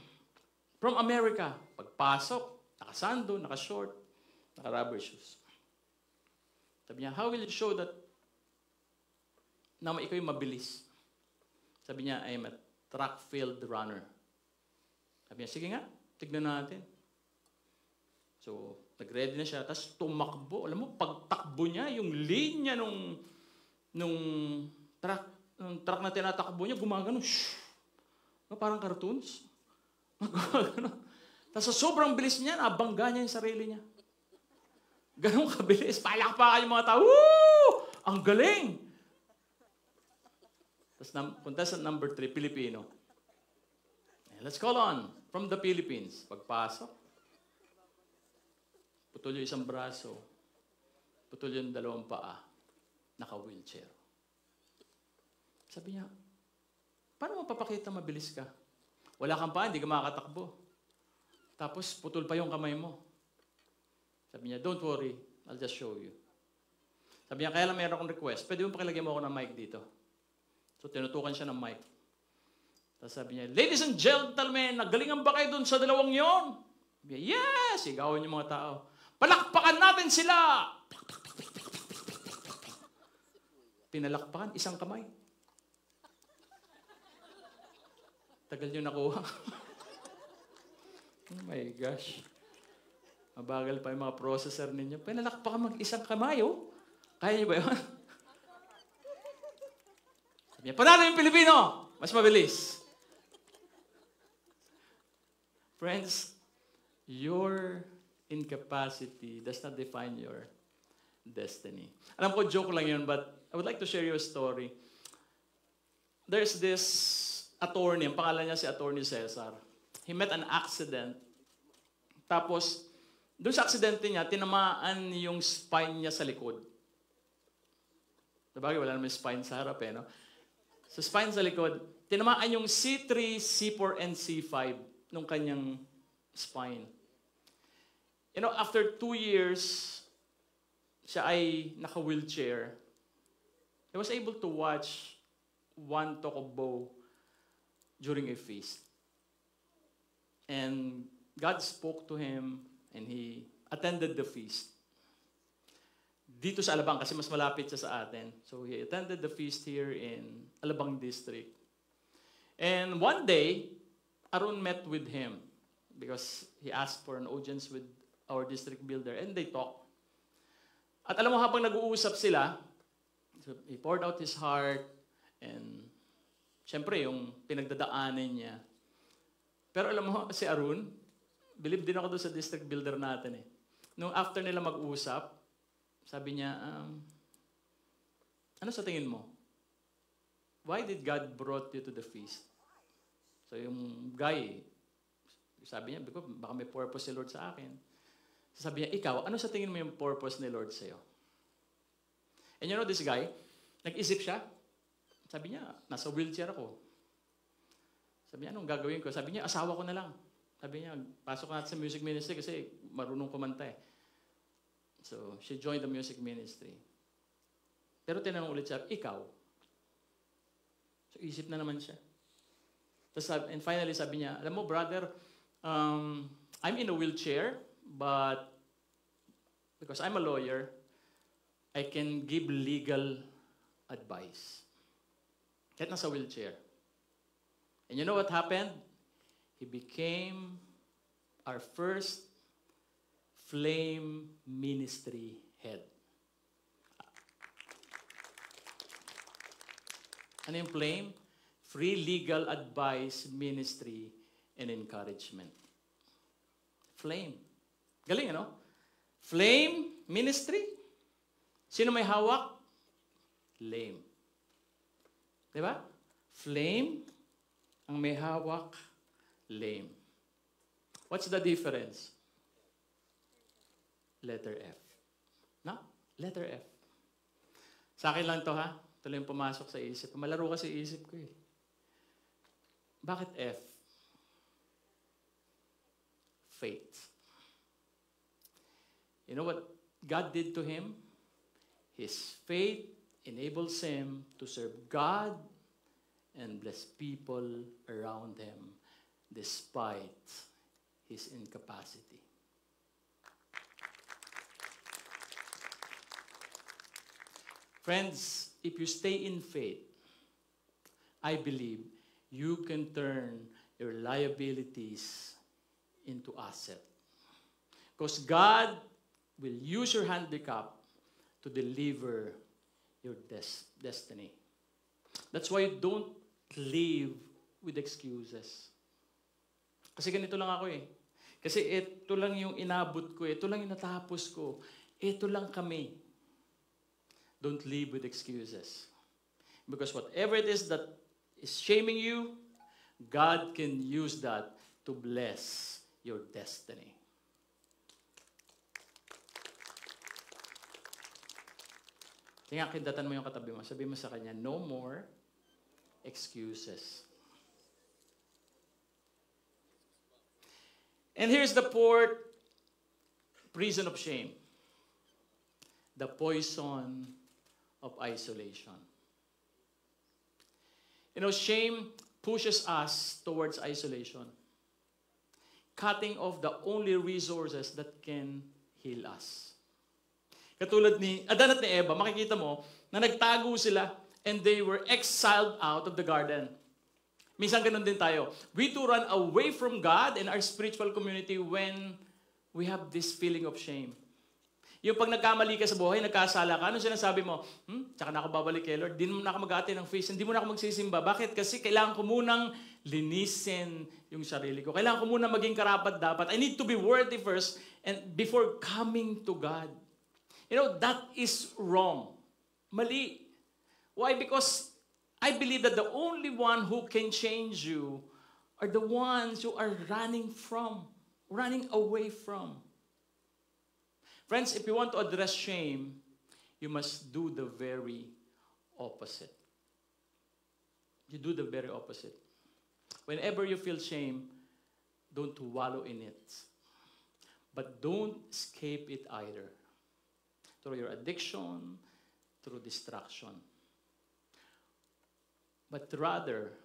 from America." Pagpasok, nakasando, nakashort, naka-rubber shoes. Sabi niya, "How will it show that na ikaw yung mabilis?" Sabi niya, "I am a track field runner." Sabi niya, "Sige nga, tignan natin." So, nag-ready na siya, tapos tumakbo. Alam mo, pagtakbo niya, yung linya nung truck na tinatakbo niya, gumagano. Shhh! Parang cartoons. Tapos sa sobrang bilis niya, nabangga niya yung sarili niya. Ganun kabilis. Palakpakan yung mga tao. Woo! Ang galing! Tapos punta sa number 3, Pilipino. Let's call on from the Philippines. Pagpasok, putol yung isang braso, putol yung 2 paa, naka-wheelchair. Sabi niya, paano mo papakita mabilis ka? Wala kang paa, hindi ka makakatakbo. Tapos putol pa yung kamay mo. Sabi niya, don't worry, I'll just show you. Sabi niya, kaya lang mayroon akong request, pwede mo pakilagyan mo ako ng mic dito. So tinutukan siya ng mic. Tapos sabi niya, ladies and gentlemen, nagalingan ba kayo dun sa 2 yon? Sabi niya, yes! Sigawan yung mga tao. Palakpakan natin sila! Pinalakpakan, isang kamay. Tagal niyo nakuha. Oh my gosh. Mabagal pa yung mga processor ninyo. Pinalakpakan mag-isang kamay, oh. Kaya niyo ba yun? Sabi niya, panalo yung Pilipino! Mas mabilis. Friends, your incapacity does not define your destiny. Alam ko, joke lang yun, but I would like to share you a story. There's this attorney, ang pangalan niya si Attorney Cesar. He met an accident. Tapos, doon sa aksidente niya, tinamaan yung spine niya sa likod. Sabagay, wala naman spine sa harap, no? Sa spine sa likod, tinamaan yung C3, C4, and C5 nung kanyang spine. You know, after 2 years, siya ay naka-wheelchair. He was able to watch one Tokobo during a feast. And God spoke to him and he attended the feast. Dito sa Alabang, kasi mas malapit siya sa atin. So he attended the feast here in Alabang District. And one day, Arun met with him because he asked for an audience with our district builder and they talked. At alam mo, habang nag-uusap sila, so he poured out his heart and syempre yung pinagdadaanan niya. Pero alam mo, si Arun, believe din ako doon sa district builder natin eh. Nung after nila mag-usap, sabi niya, ano sa tingin mo? Why did God brought you to the feast? So yung guy, sabi niya, because baka may purpose si Lord sa akin. Sabi niya, ikaw, ano sa tingin mo yung purpose ni Lord sa'yo? And you know this guy, nag-isip siya. Sabi niya, nasa wheelchair ako. Sabi niya, anong gagawin ko? Sabi niya, asawa ko na lang. Sabi niya, pasok natin sa music ministry kasi marunong kumanta eh. So, she joined the music ministry. Pero tinanong ulit siya, ikaw? So, isip na naman siya. And finally, sabi niya, alam mo, brother, I'm in a wheelchair, but because I'm a lawyer, I can give legal advice. Kahit nasa wheelchair. And you know what happened? He became our first Flame Ministry head. Ano yung Flame? Free Legal Advice, Ministry, and Encouragement. Flame. Galing, ano? Flame Ministry. Sino may hawak? Lame. Diba? Flame, ang may hawak, lame. What's the difference? Letter F. No? Letter F. Sa akin lang to ha. Ito lang yung pumasok sa isip. Malaro kasi isip ko eh. Bakit F? Faith. You know what God did to him? His faith enables him to serve God and bless people around him despite his incapacity. Friends, if you stay in faith, I believe you can turn your liabilities into asset. Because God will use your handicap to deliver your destiny. That's why don't live with excuses. Kasi ganito lang ako eh. Kasi ito lang yung inabot ko, ito lang yung natapos ko, ito lang kami. Don't live with excuses. Because whatever it is that is shaming you, God can use that to bless your destiny. Tingnan, kindatan mo yung katabi mo. Sabi mo sa kanya, no more excuses. And here's the fourth prison of shame. The poison of isolation. You know, shame pushes us towards isolation. Cutting off the only resources that can heal us. Katulad ni Adan at ni Eva, makikita mo na nagtago sila and they were exiled out of the garden. Minsan ganun din tayo. We too run away from God and our spiritual community when we have this feeling of shame. Yung pag nagkamali ka sa buhay, nagkasala ka, ano sinasabi mo? Tsaka na ako babalik kay Lord, di mo na ako mag-ate ng feast, hindi mo na ako magsisimba. Bakit? Kasi kailangan ko munang linisin yung sarili ko. Kailangan ko munang maging karapat-dapat. I need to be worthy first and before coming to God. You know, that is wrong. Mali. Why? Because I believe that the only one who can change you are the ones you are running away from. Friends, if you want to address shame, you must do the very opposite. You do the very opposite. Whenever you feel shame, don't wallow in it. But don't escape it either. Through your addiction, through distraction. But rather,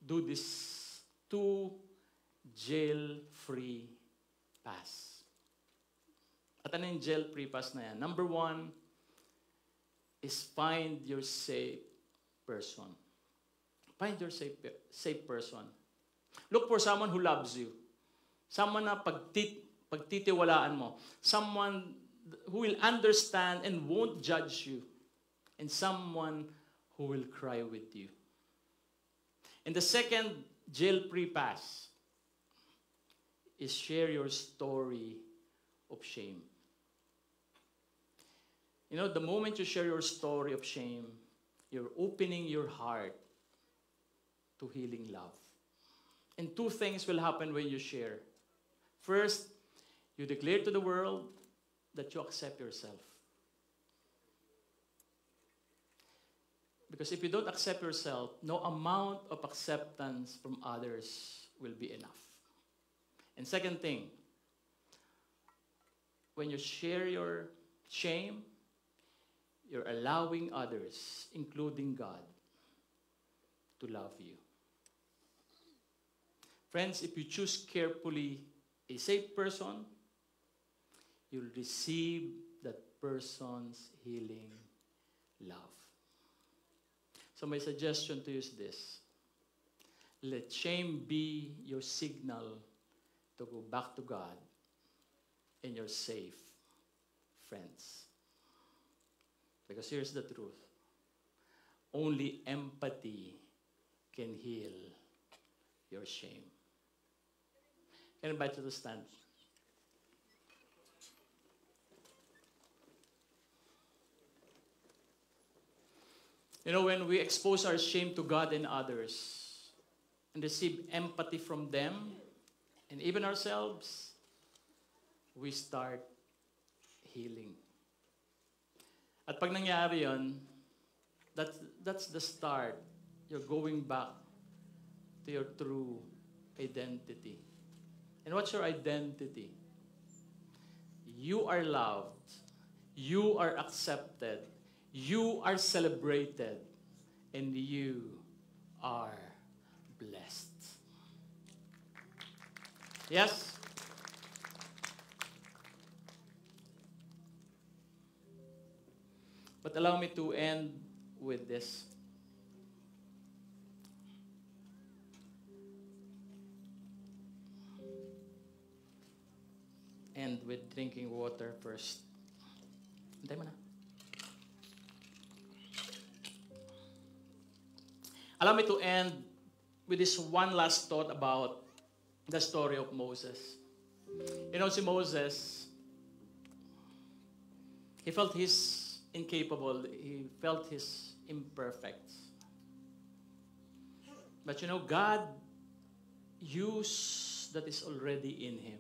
do this 2 jail-free pass. At ano yung jail-free pass na yan? Number 1 is find your safe person. Find your safe person. Look for someone who loves you. Someone na pagtitiwalaan mo. Someone who will understand and won't judge you. And someone who will cry with you. And the second jail-free pass is share your story of shame. You know, the moment you share your story of shame, you're opening your heart to healing love. And 2 things will happen when you share. First, you declare to the world that you accept yourself. Because if you don't accept yourself, no amount of acceptance from others will be enough. And second thing, when you share your shame, you're allowing others, including God, to love you. Friends, if you choose carefully a safe person, you'll receive that person's healing love. So my suggestion to you is this. Let shame be your signal to go back to God and your safe friends. Because here's the truth. Only empathy can heal your shame. Can I invite you to stand? You know, when we expose our shame to God and others and receive empathy from them and even ourselves, we start healing. At pag nangyari yun, that's the start. You're going back to your true identity. And what's your identity? You are loved. You are accepted. You are celebrated. And you are blessed. Yes? But allow me to end with this. End with drinking water first. Hintay mo na. Allow me to end with this one last thought about the story of Moses. You know, si Moses, he felt he's incapable. He felt he's imperfect. But you know, God used that is already in him.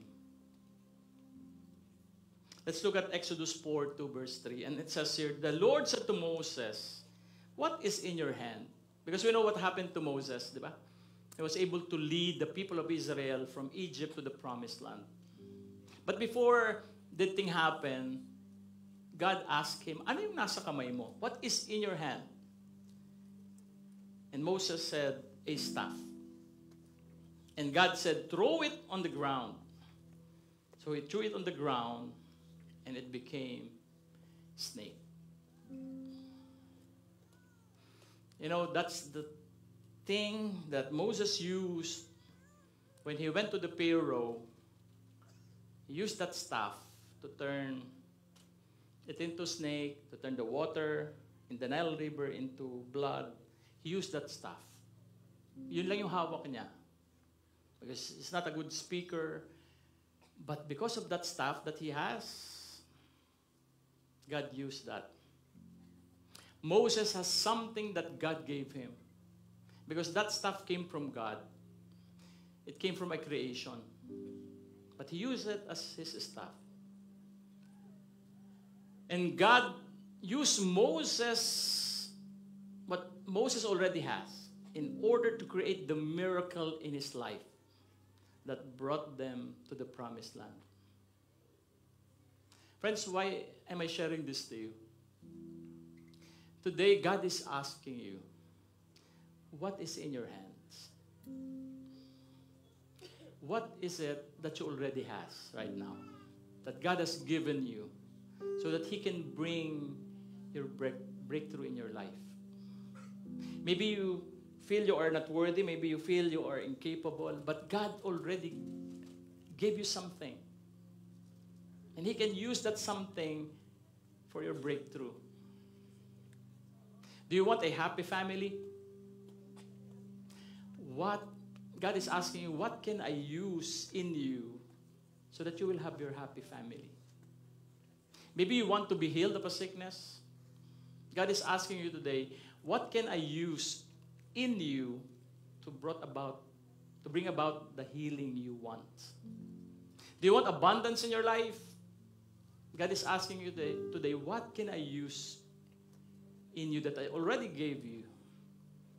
Let's look at Exodus 4, 2, verse 3. And it says here, the Lord said to Moses, what is in your hand? Because we know what happened to Moses, di ba? He was able to lead the people of Israel from Egypt to the promised land. But before that thing happened, God asked him, ano yung nasa kamay mo? What is in your hand? And Moses said, a staff. And God said, throw it on the ground. So he threw it on the ground, and it became snake. You know, that's the thing that Moses used when he went to the Pharaoh. He used that staff to turn it into snake, to turn the water in the Nile River into blood. He used that staff. Yun lang yung hawak niya. Because he's not a good speaker. But because of that staff that he has, God used that. Moses has something that God gave him. Because that stuff came from God. It came from a creation. But he used it as his staff. And God used Moses, what Moses already has, in order to create the miracle in his life that brought them to the promised land. Friends, why am I sharing this to you? Today, God is asking you, what is in your hands? What is it that you already has right now? That God has given you so that He can bring your breakthrough in your life. Maybe you feel you are not worthy. Maybe you feel you are incapable. But God already gave you something. And He can use that something for your breakthrough. Do you want a happy family? What God is asking you, what can I use in you so that you will have your happy family? Maybe you want to be healed of a sickness. God is asking you today, what can I use in you to bring about the healing you want? Do you want abundance in your life? God is asking you today, what can I use in you that I already gave you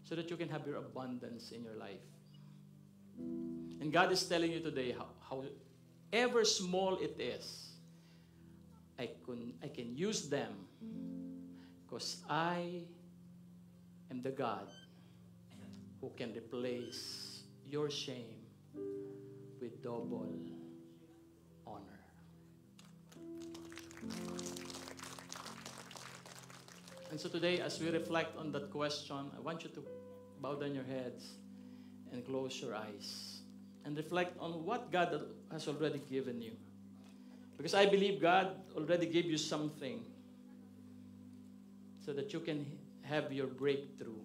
so that you can have your abundance in your life? And God is telling you today, however small it is, I can use them because I am the God who can replace your shame with double honor. And so today, as we reflect on that question, I want you to bow down your heads and close your eyes and reflect on what God has already given you. Because I believe God already gave you something so that you can have your breakthrough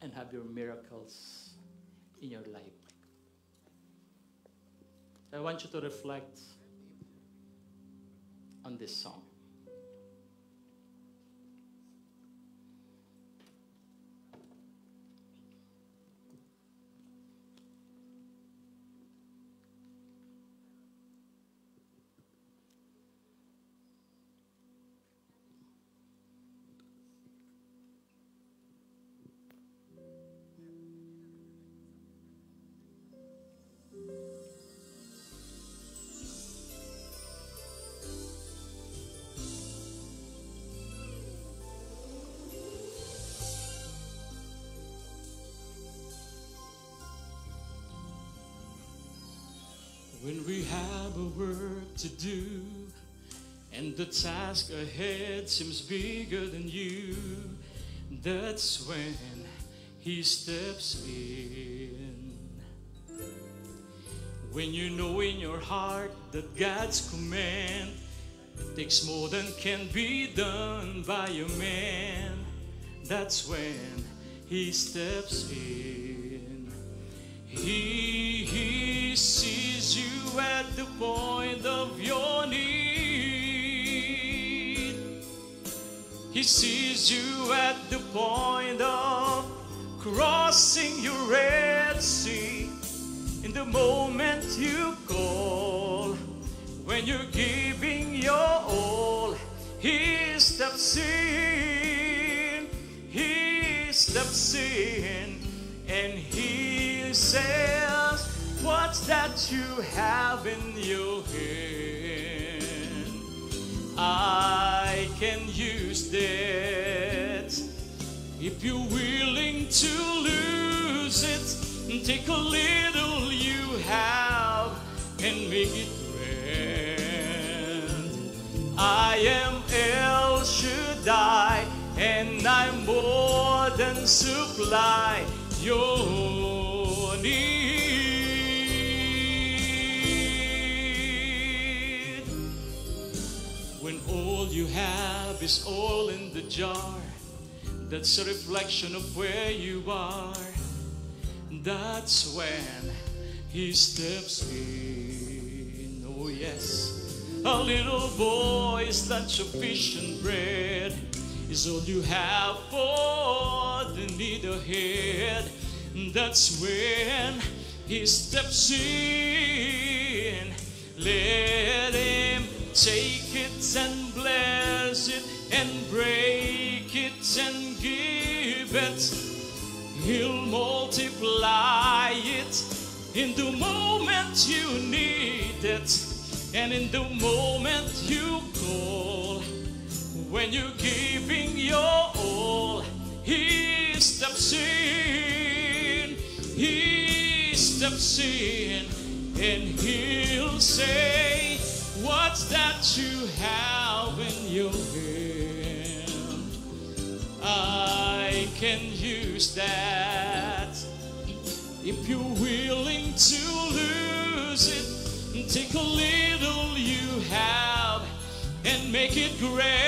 and have your miracles in your life. I want you to reflect on this song. When we have a work to do and the task ahead seems bigger than you, that's when He steps in. When you know in your heart that God's command takes more than can be done by a man. That's when he steps in. He sees you at the point of your need. He sees you at the point of crossing your Red Sea. In the moment you call, when you're giving your all, He steps in. He steps in, and He says, what's that you have in your hand? I can use that. If you're willing to lose it, take a little you have and make it grand. I am El Shaddai, and I more than supply your need. When all you have is all in the jar, that's a reflection of where you are. That's when He steps in. Oh yes, a little boy is lunch of fish and bread is all you have for the need ahead. That's when He steps in. Let Him take it and bless it and break it and give it. He'll multiply it in the moment you need it, and in the moment you call. When you're giving your all, He steps in. He steps in, and He'll say, what's that you have in your hand? I can use that. If you're willing to lose it, take a little you have and make it grand.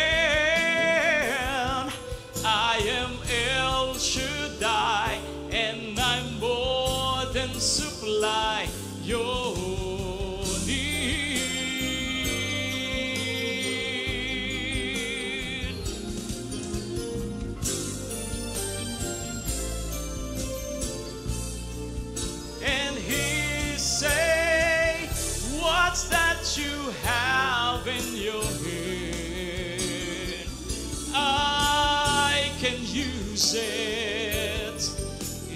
I am El Shaddai, and I'm more than supply your need. And He say, what's that you have in your hand? I can use it.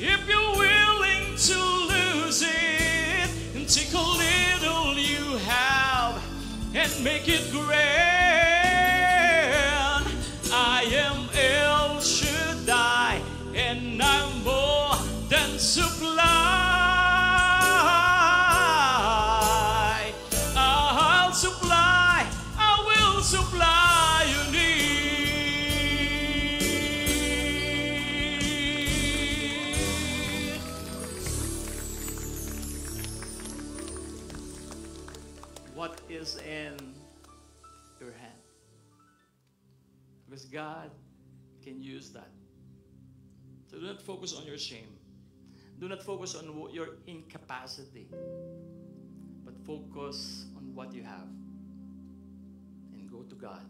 If you're willing to lose it, and take a little you have and make it grand. I am El Shaddai, and I'm more than supply. I'll supply, I will supply your need. What is in your hand? Because God can use that. So do not focus on your shame. Do not focus on your incapacity. But focus on what you have. And go to God.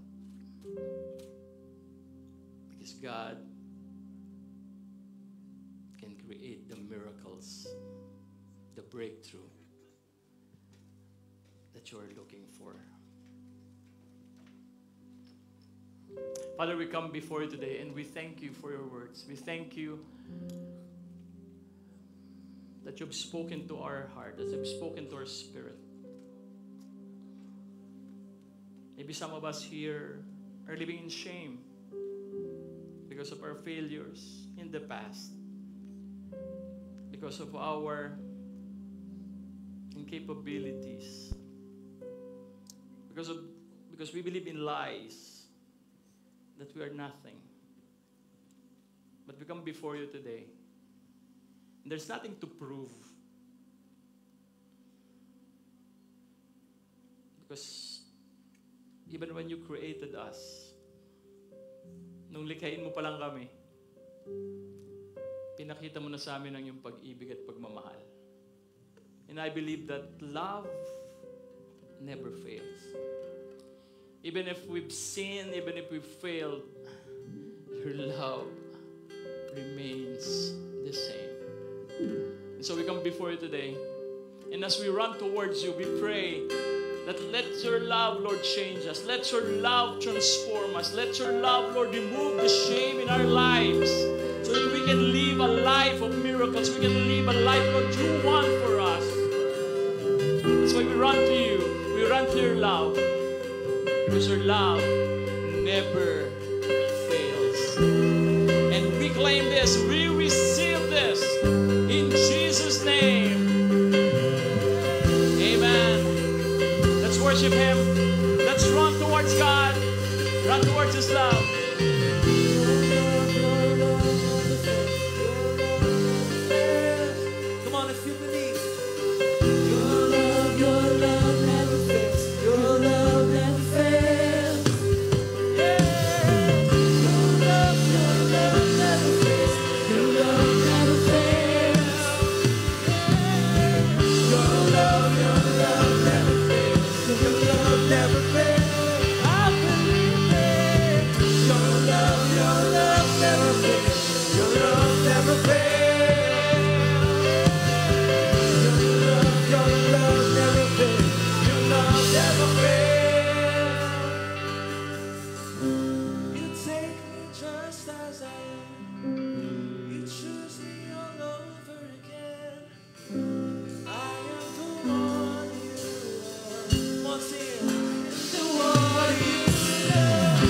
Because God can create the miracles, the breakthrough that you are looking for. Father, we come before you today and we thank you for your words. We thank you that you've spoken to our heart, that you've spoken to our spirit. Maybe some of us here are living in shame because of our failures in the past, because of our incapabilities, because we believe in lies that we are nothing. But we come before you today. And there's nothing to prove. even when you created us, nung likhain mo pa lang kami, pinakita mo na sa amin ang iyong pag-ibig at pagmamahal. And I believe that love never fails. Even if we've sinned, even if we've failed, your love remains the same. And so we come before you today, and as we run towards you, we pray that let your love, Lord, change us. Let your love transform us. Let your love, Lord, remove the shame in our lives so that we can live a life of miracles. We can live a life, Lord, you want for us. That's why we run to you. We run to your love. Because your love never fails. And we claim this. We receive this in Jesus' name. Amen. Let's worship Him. Let's run towards God. Run towards His love. Come on, if you believe. Your love never fails. Your love never fails. Yeah. Your love never fails. Your love never fails. Your love never fails. Your love never fails. I believe it. Your love never fails. Your love never fails. You take me just as I am. You choose me all over again. I am the one you love. Once again, The one you love.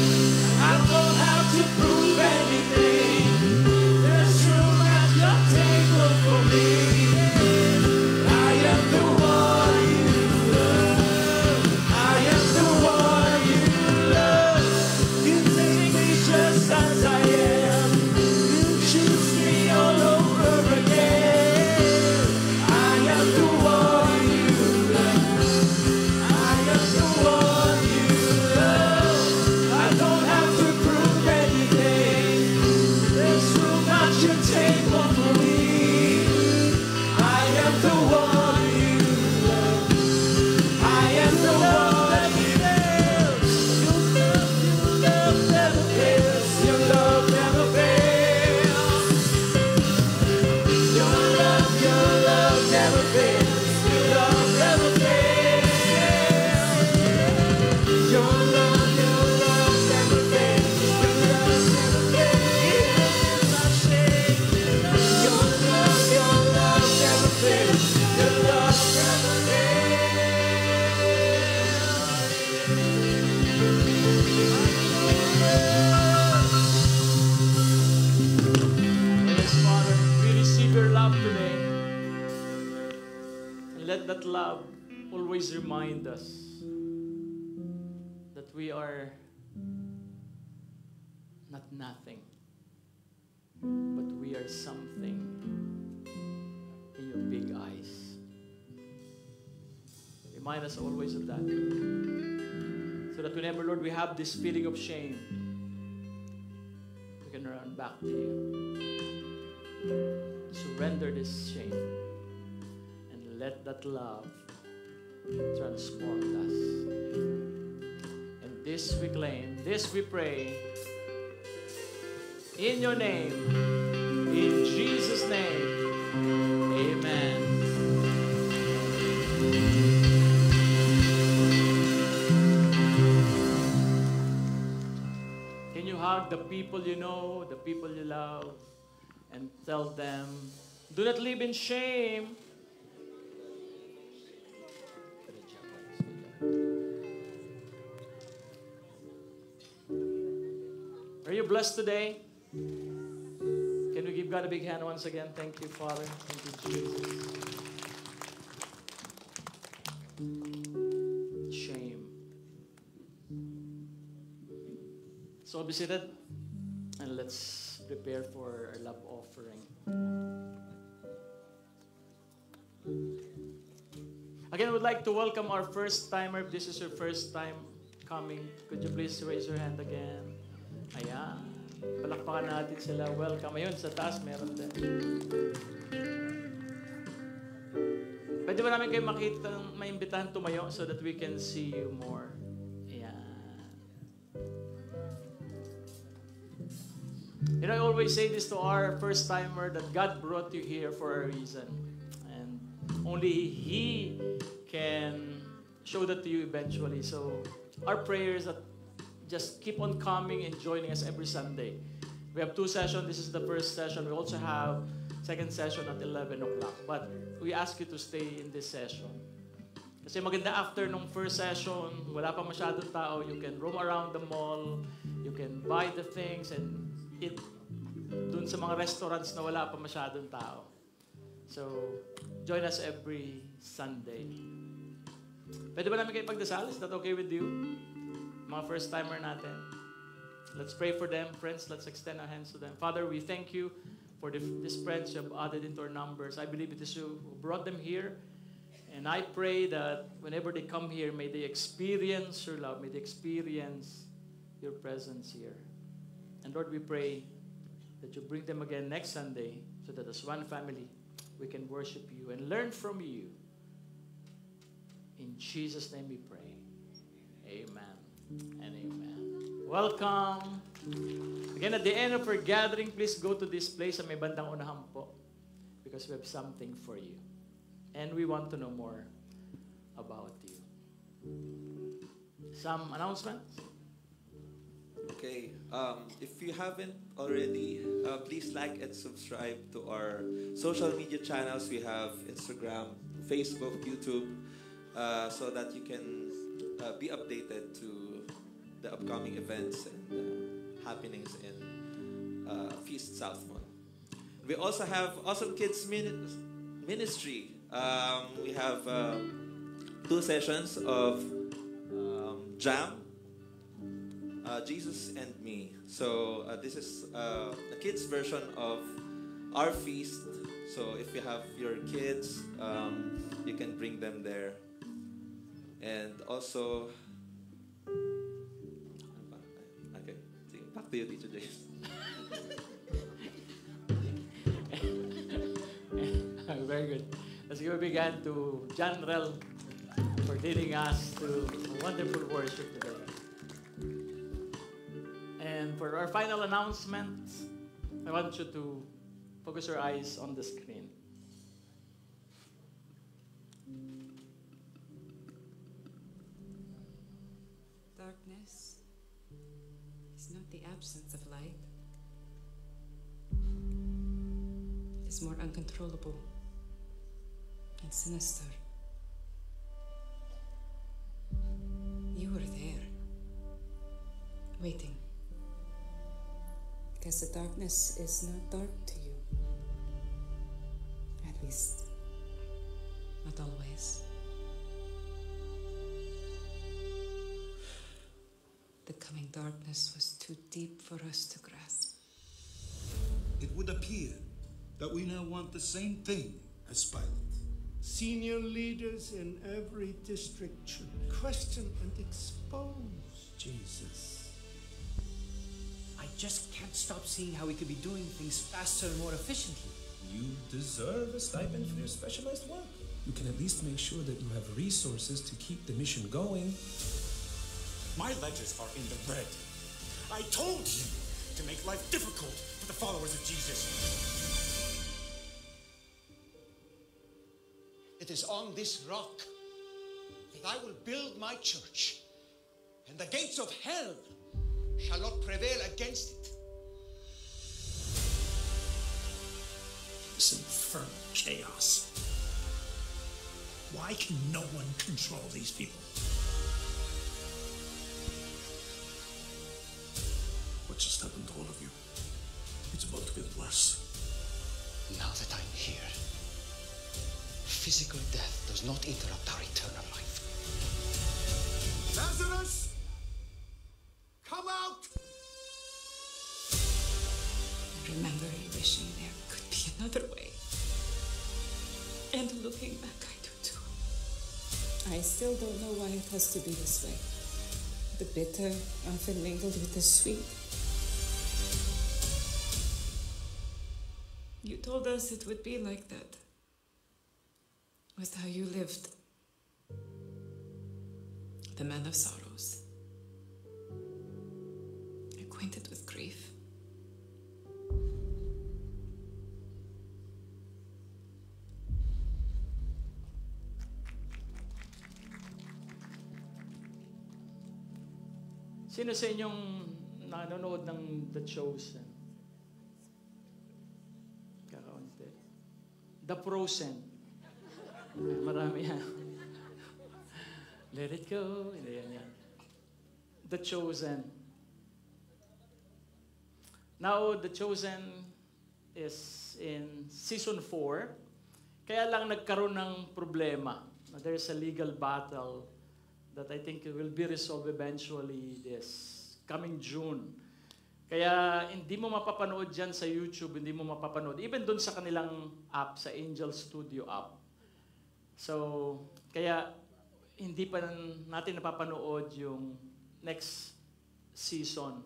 I don't have to prove anything. There's room at your table for me. I am the one you love. I am the one you love. You take me just as I am. You choose me all over again. I am the one you love. I am the one you love. I don't have to prove anything. There's room at your table for me. I am the one you love. I am the one that fails. Your love never fails. Your love never fails. Your love never fails. Your love never fails. Your love never fails. Your love never fails. My shame. Your love never fails. Your love never Yes, Father, we receive your love today. And let that love always remind us that we are not nothing, but we are something in your big eyes. Remind us always of that. So that whenever, Lord, we have this feeling of shame, we can run back to you. Surrender this shame and let that love transform us. And this we claim, this we pray in your name, in Jesus' name. Amen. Can you hug the people you know, the people you love, and tell them, do not live in shame. Are you blessed today? Can we give God a big hand once again? Thank you, Father. Thank you, Jesus. Shame. So be seated and let's prepare for our love offering. Again, I would like to welcome our first timer. If this is your first time coming. Could you please raise your hand again? Ayan. Palakpakan natin sila. Welcome. Ayun, sa taas meron din. Pwede ba namin kayo makita, maimbitahan tumayo so that we can see you more? Ayan. You know, I always say this to our first-timer that God brought you here for a reason. And only He can show that to you eventually. So, our prayers that just keep on coming and joining us every Sunday. We have 2 sessions. This is the first session. We also have second session at 11 o'clock. But we ask you to stay in this session. Kasi maganda after nung first session, wala pa masyadong tao. You can roam around the mall. You can buy the things and eat dun sa mga restaurants na wala pa masyadong tao. So, join us every Sunday. Pwede ba namin kayo pagdasal? Is that okay with you? Mga first-timer natin. Let's pray for them. Friends, let's extend our hands to them. Father, we thank you for these friends you have added into our numbers. I believe it is you who brought them here. And I pray that whenever they come here, may they experience your love. May they experience your presence here. And Lord, we pray that you bring them again next Sunday so that as one family, we can worship you and learn from you. In Jesus' name we pray. Amen and amen. Welcome. Again, at the end of our gathering, please go to this place sa may bandang unahan po because we have something for you. And we want to know more about you. Some announcements? Okay, if you haven't already, please like and subscribe to our social media channels. We have Instagram, Facebook, YouTube, so that you can be updated to the upcoming events and happenings in Feast Southmont. We also have Awesome Kids Ministry. We have 2 sessions of Jam, Jesus and Me. So this is a kids version of our feast. So if you have your kids, you can bring them there. And also, okay, back to you, Teacher James. Very good. Let's give a big hand to John Rel for leading us to wonderful worship today. And for our final announcement, I want you to focus your eyes on the screen. Darkness is not the absence of light. It is more uncontrollable and sinister. You were there, waiting. Because the darkness is not dark to you. At least, not always. The coming darkness was too deep for us to grasp. It would appear that we now want the same thing as Pilate. Senior leaders in every district should question and expose Jesus. I just can't stop seeing how we could be doing things faster and more efficiently. You deserve a stipend for your specialized work. You can at least make sure that you have resources to keep the mission going. My ledgers are in the red. I told you to make life difficult for the followers of Jesus. It is on this rock that I will build my church, and the gates of hell shall not prevail against it. This infernal chaos. Why can no one control these people? What just happened to all of you? It's about to get worse. Now that I'm here, physical death does not interrupt our eternal life. Lazarus, come out! I remember wishing there could be another way. And looking back, I do too. I still don't know why it has to be this way. The bitter often mingled with the sweet. You told us it would be like that. Was how you lived. The man of sorrows. Acquainted with grief. Sino sa inyong nanonood ng The Chosen? Kakaunti. The Frozen. Marami yan. Let it go. Yan. The Chosen. Now, The Chosen is in season 4. Kaya lang nagkaroon ng problema. There's a legal battle that I think will be resolved eventually this coming June. Kaya hindi mo mapapanood dyan sa YouTube, hindi mo mapapanood. Even doon sa kanilang app, sa Angel Studio app. So, kaya hindi pa natin napapanood yung next season.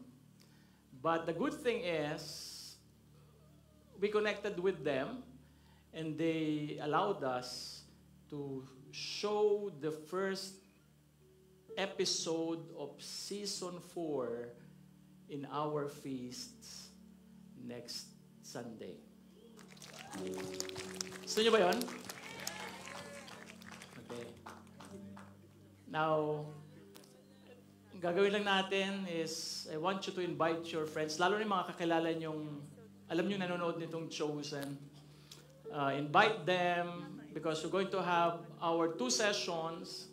But the good thing is, we connected with them and they allowed us to show the first episode of season 4 in our feasts next Sunday. Gusto nyo ba yun? Okay. Now, ang gagawin lang natin is, I want you to invite your friends, lalo na yung mga kakilala nyong, alam nyo nanonood nitong Chosen. Invite them because we're going to have our 2 sessions.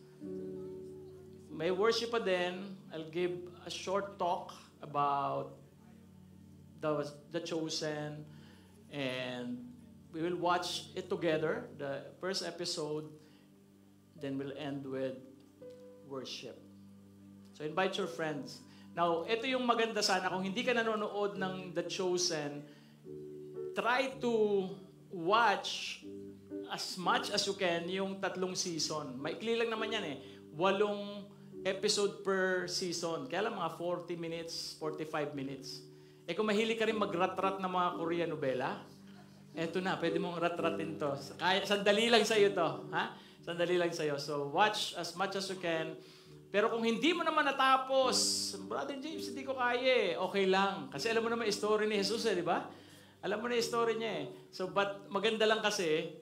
May worship pa din. I'll give a short talk about the Chosen, and we will watch it together, the first episode, then we'll end with worship. So invite your friends. Now, ito yung maganda sana, kung hindi ka nanonood ng The Chosen, try to watch as much as you can yung 3 season. Maikli lang naman yan 8 episode per season. Kaya lang mga 40 minutes, 45 minutes. Kung mahilig ka rin mag-rat-rat ng mga Korean novela, eto na, pwede mong rat-ratin to. Sandali lang sa'yo to. Ha? Sandali lang sa'yo. So, watch as much as you can. Pero kung hindi mo naman natapos, Brother James, hindi ko kaya okay lang. Kasi alam mo naman yung story ni Jesus di ba? Alam mo na yung story niya So, but maganda lang kasi,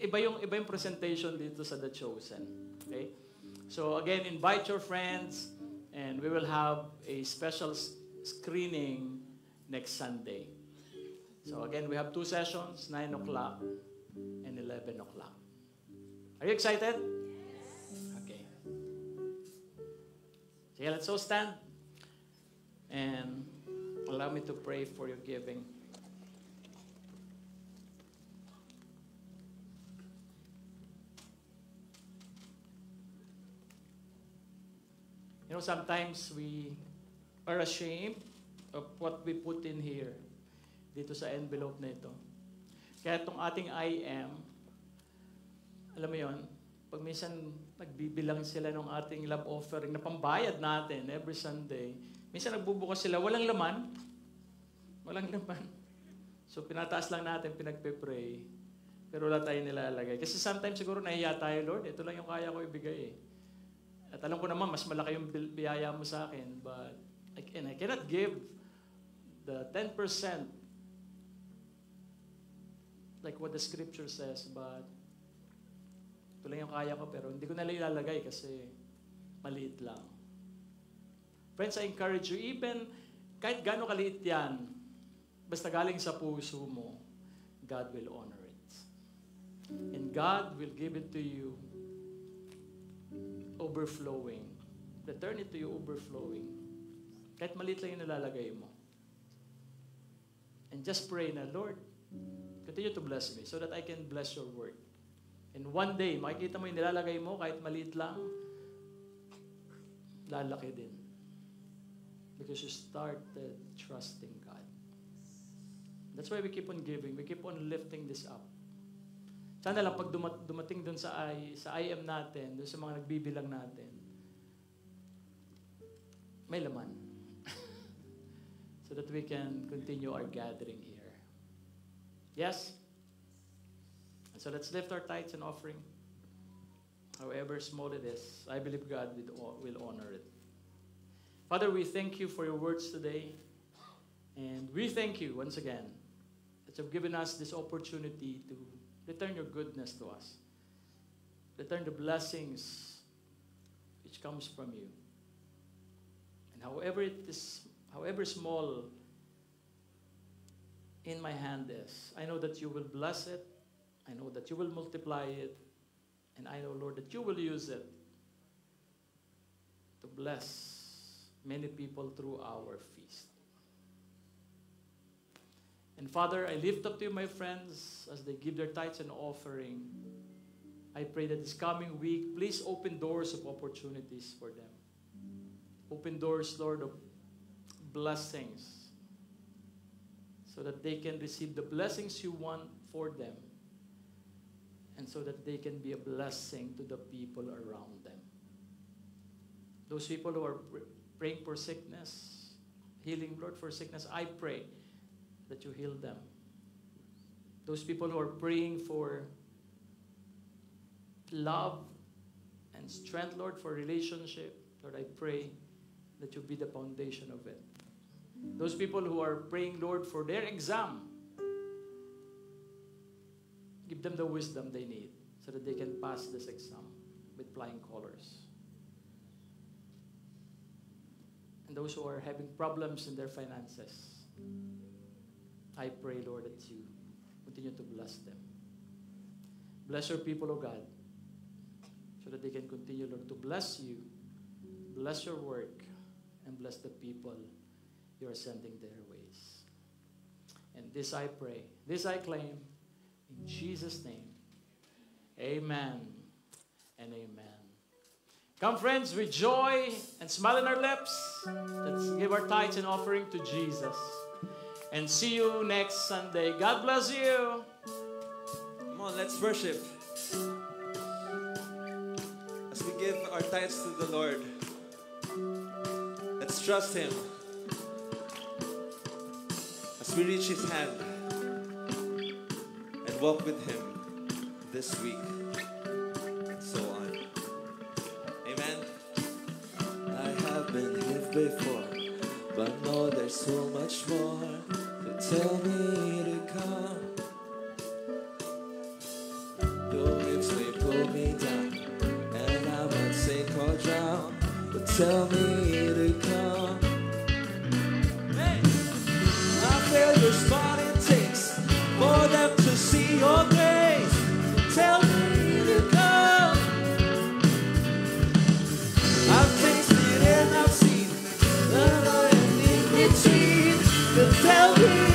iba yung presentation dito sa The Chosen. Okay? So again, invite your friends and we will have a special screening next Sunday. So again, we have 2 sessions, 9 o'clock and 11 o'clock. Are you excited? Okay. So let's all stand and allow me to pray for your giving. You know, sometimes we are ashamed of what we put in here, dito sa envelope na ito. Kaya itong ating IM, alam mo yon, pag minsan nagbibilang sila ng ating love offering na pambayad natin every Sunday, minsan nagbubukas sila, walang laman. Walang laman. So pinataas lang natin, pinagpe-pray, pero wala tayong nilalagay. Kasi sometimes siguro nahiya tayo, Lord, ito lang yung kaya ko ibigay At alam ko naman, mas malaki yung biyaya mo sa akin. But I cannot give the 10% like what the scripture says. But ito lang yung kaya ko, pero hindi ko na ilalagay kasi maliit lang. Friends, I encourage you, even kahit gaano kaliit yan, basta galing sa puso mo, God will honor it. And God will give it to you overflowing. Return it to you overflowing. Kahit maliit lang yung nalalagay mo. And just pray na, Lord, continue to bless me so that I can bless your work. And one day, makikita mo yung nilalagay mo, kahit maliit lang, lalaki din. Because you started trusting God. That's why we keep on giving. We keep on lifting this up. Sana lang pag dumating dun sa IM natin, dun sa mga nagbibilang natin, may laman. So that we can continue our gathering here. Yes? So let's lift our tithes and offering. However small it is, I believe God will honor it. Father, we thank you for your words today. And we thank you once again that you've given us this opportunity to return your goodness to us. Return the blessings which comes from you. And however small in my hand is, I know that you will bless it. I know that you will multiply it. And I know, Lord, that you will use it to bless many people through our feast. And Father, I lift up to you my friends as they give their tithes and offering. I pray that this coming week, please open doors of opportunities for them. Open doors, Lord, of blessings so that they can receive the blessings you want for them and so that they can be a blessing to the people around them. Those people who are praying for sickness, healing, Lord, for sickness, I pray that you heal them. Those people who are praying for love and strength, Lord, for relationship, Lord, I pray that you be the foundation of it. Those people who are praying, Lord, for their exam, give them the wisdom they need so that they can pass this exam with flying colors. And those who are having problems in their finances, I pray, Lord, that you continue to bless them. Bless your people, O God, so that they can continue, Lord, to bless you, bless your work, and bless the people you are sending their ways. And this I pray, this I claim, in Jesus' name. Amen and amen. Come, friends, with joy and smile on our lips, let's give our tithes and offering to Jesus. And see you next Sunday. God bless you. Come on, let's worship. As we give our tithes to the Lord, let's trust Him. As we reach His hand and walk with Him this week, and so on. Amen. I have been here before, but no, there's so much more to tell me to come. Your waves may pull me down, and I might sink or drown, but tell me to come. Hey! My failures, what it takes for them to see your grace. Tell me to come. I've tasted and I've seen, and I am in between. Tell me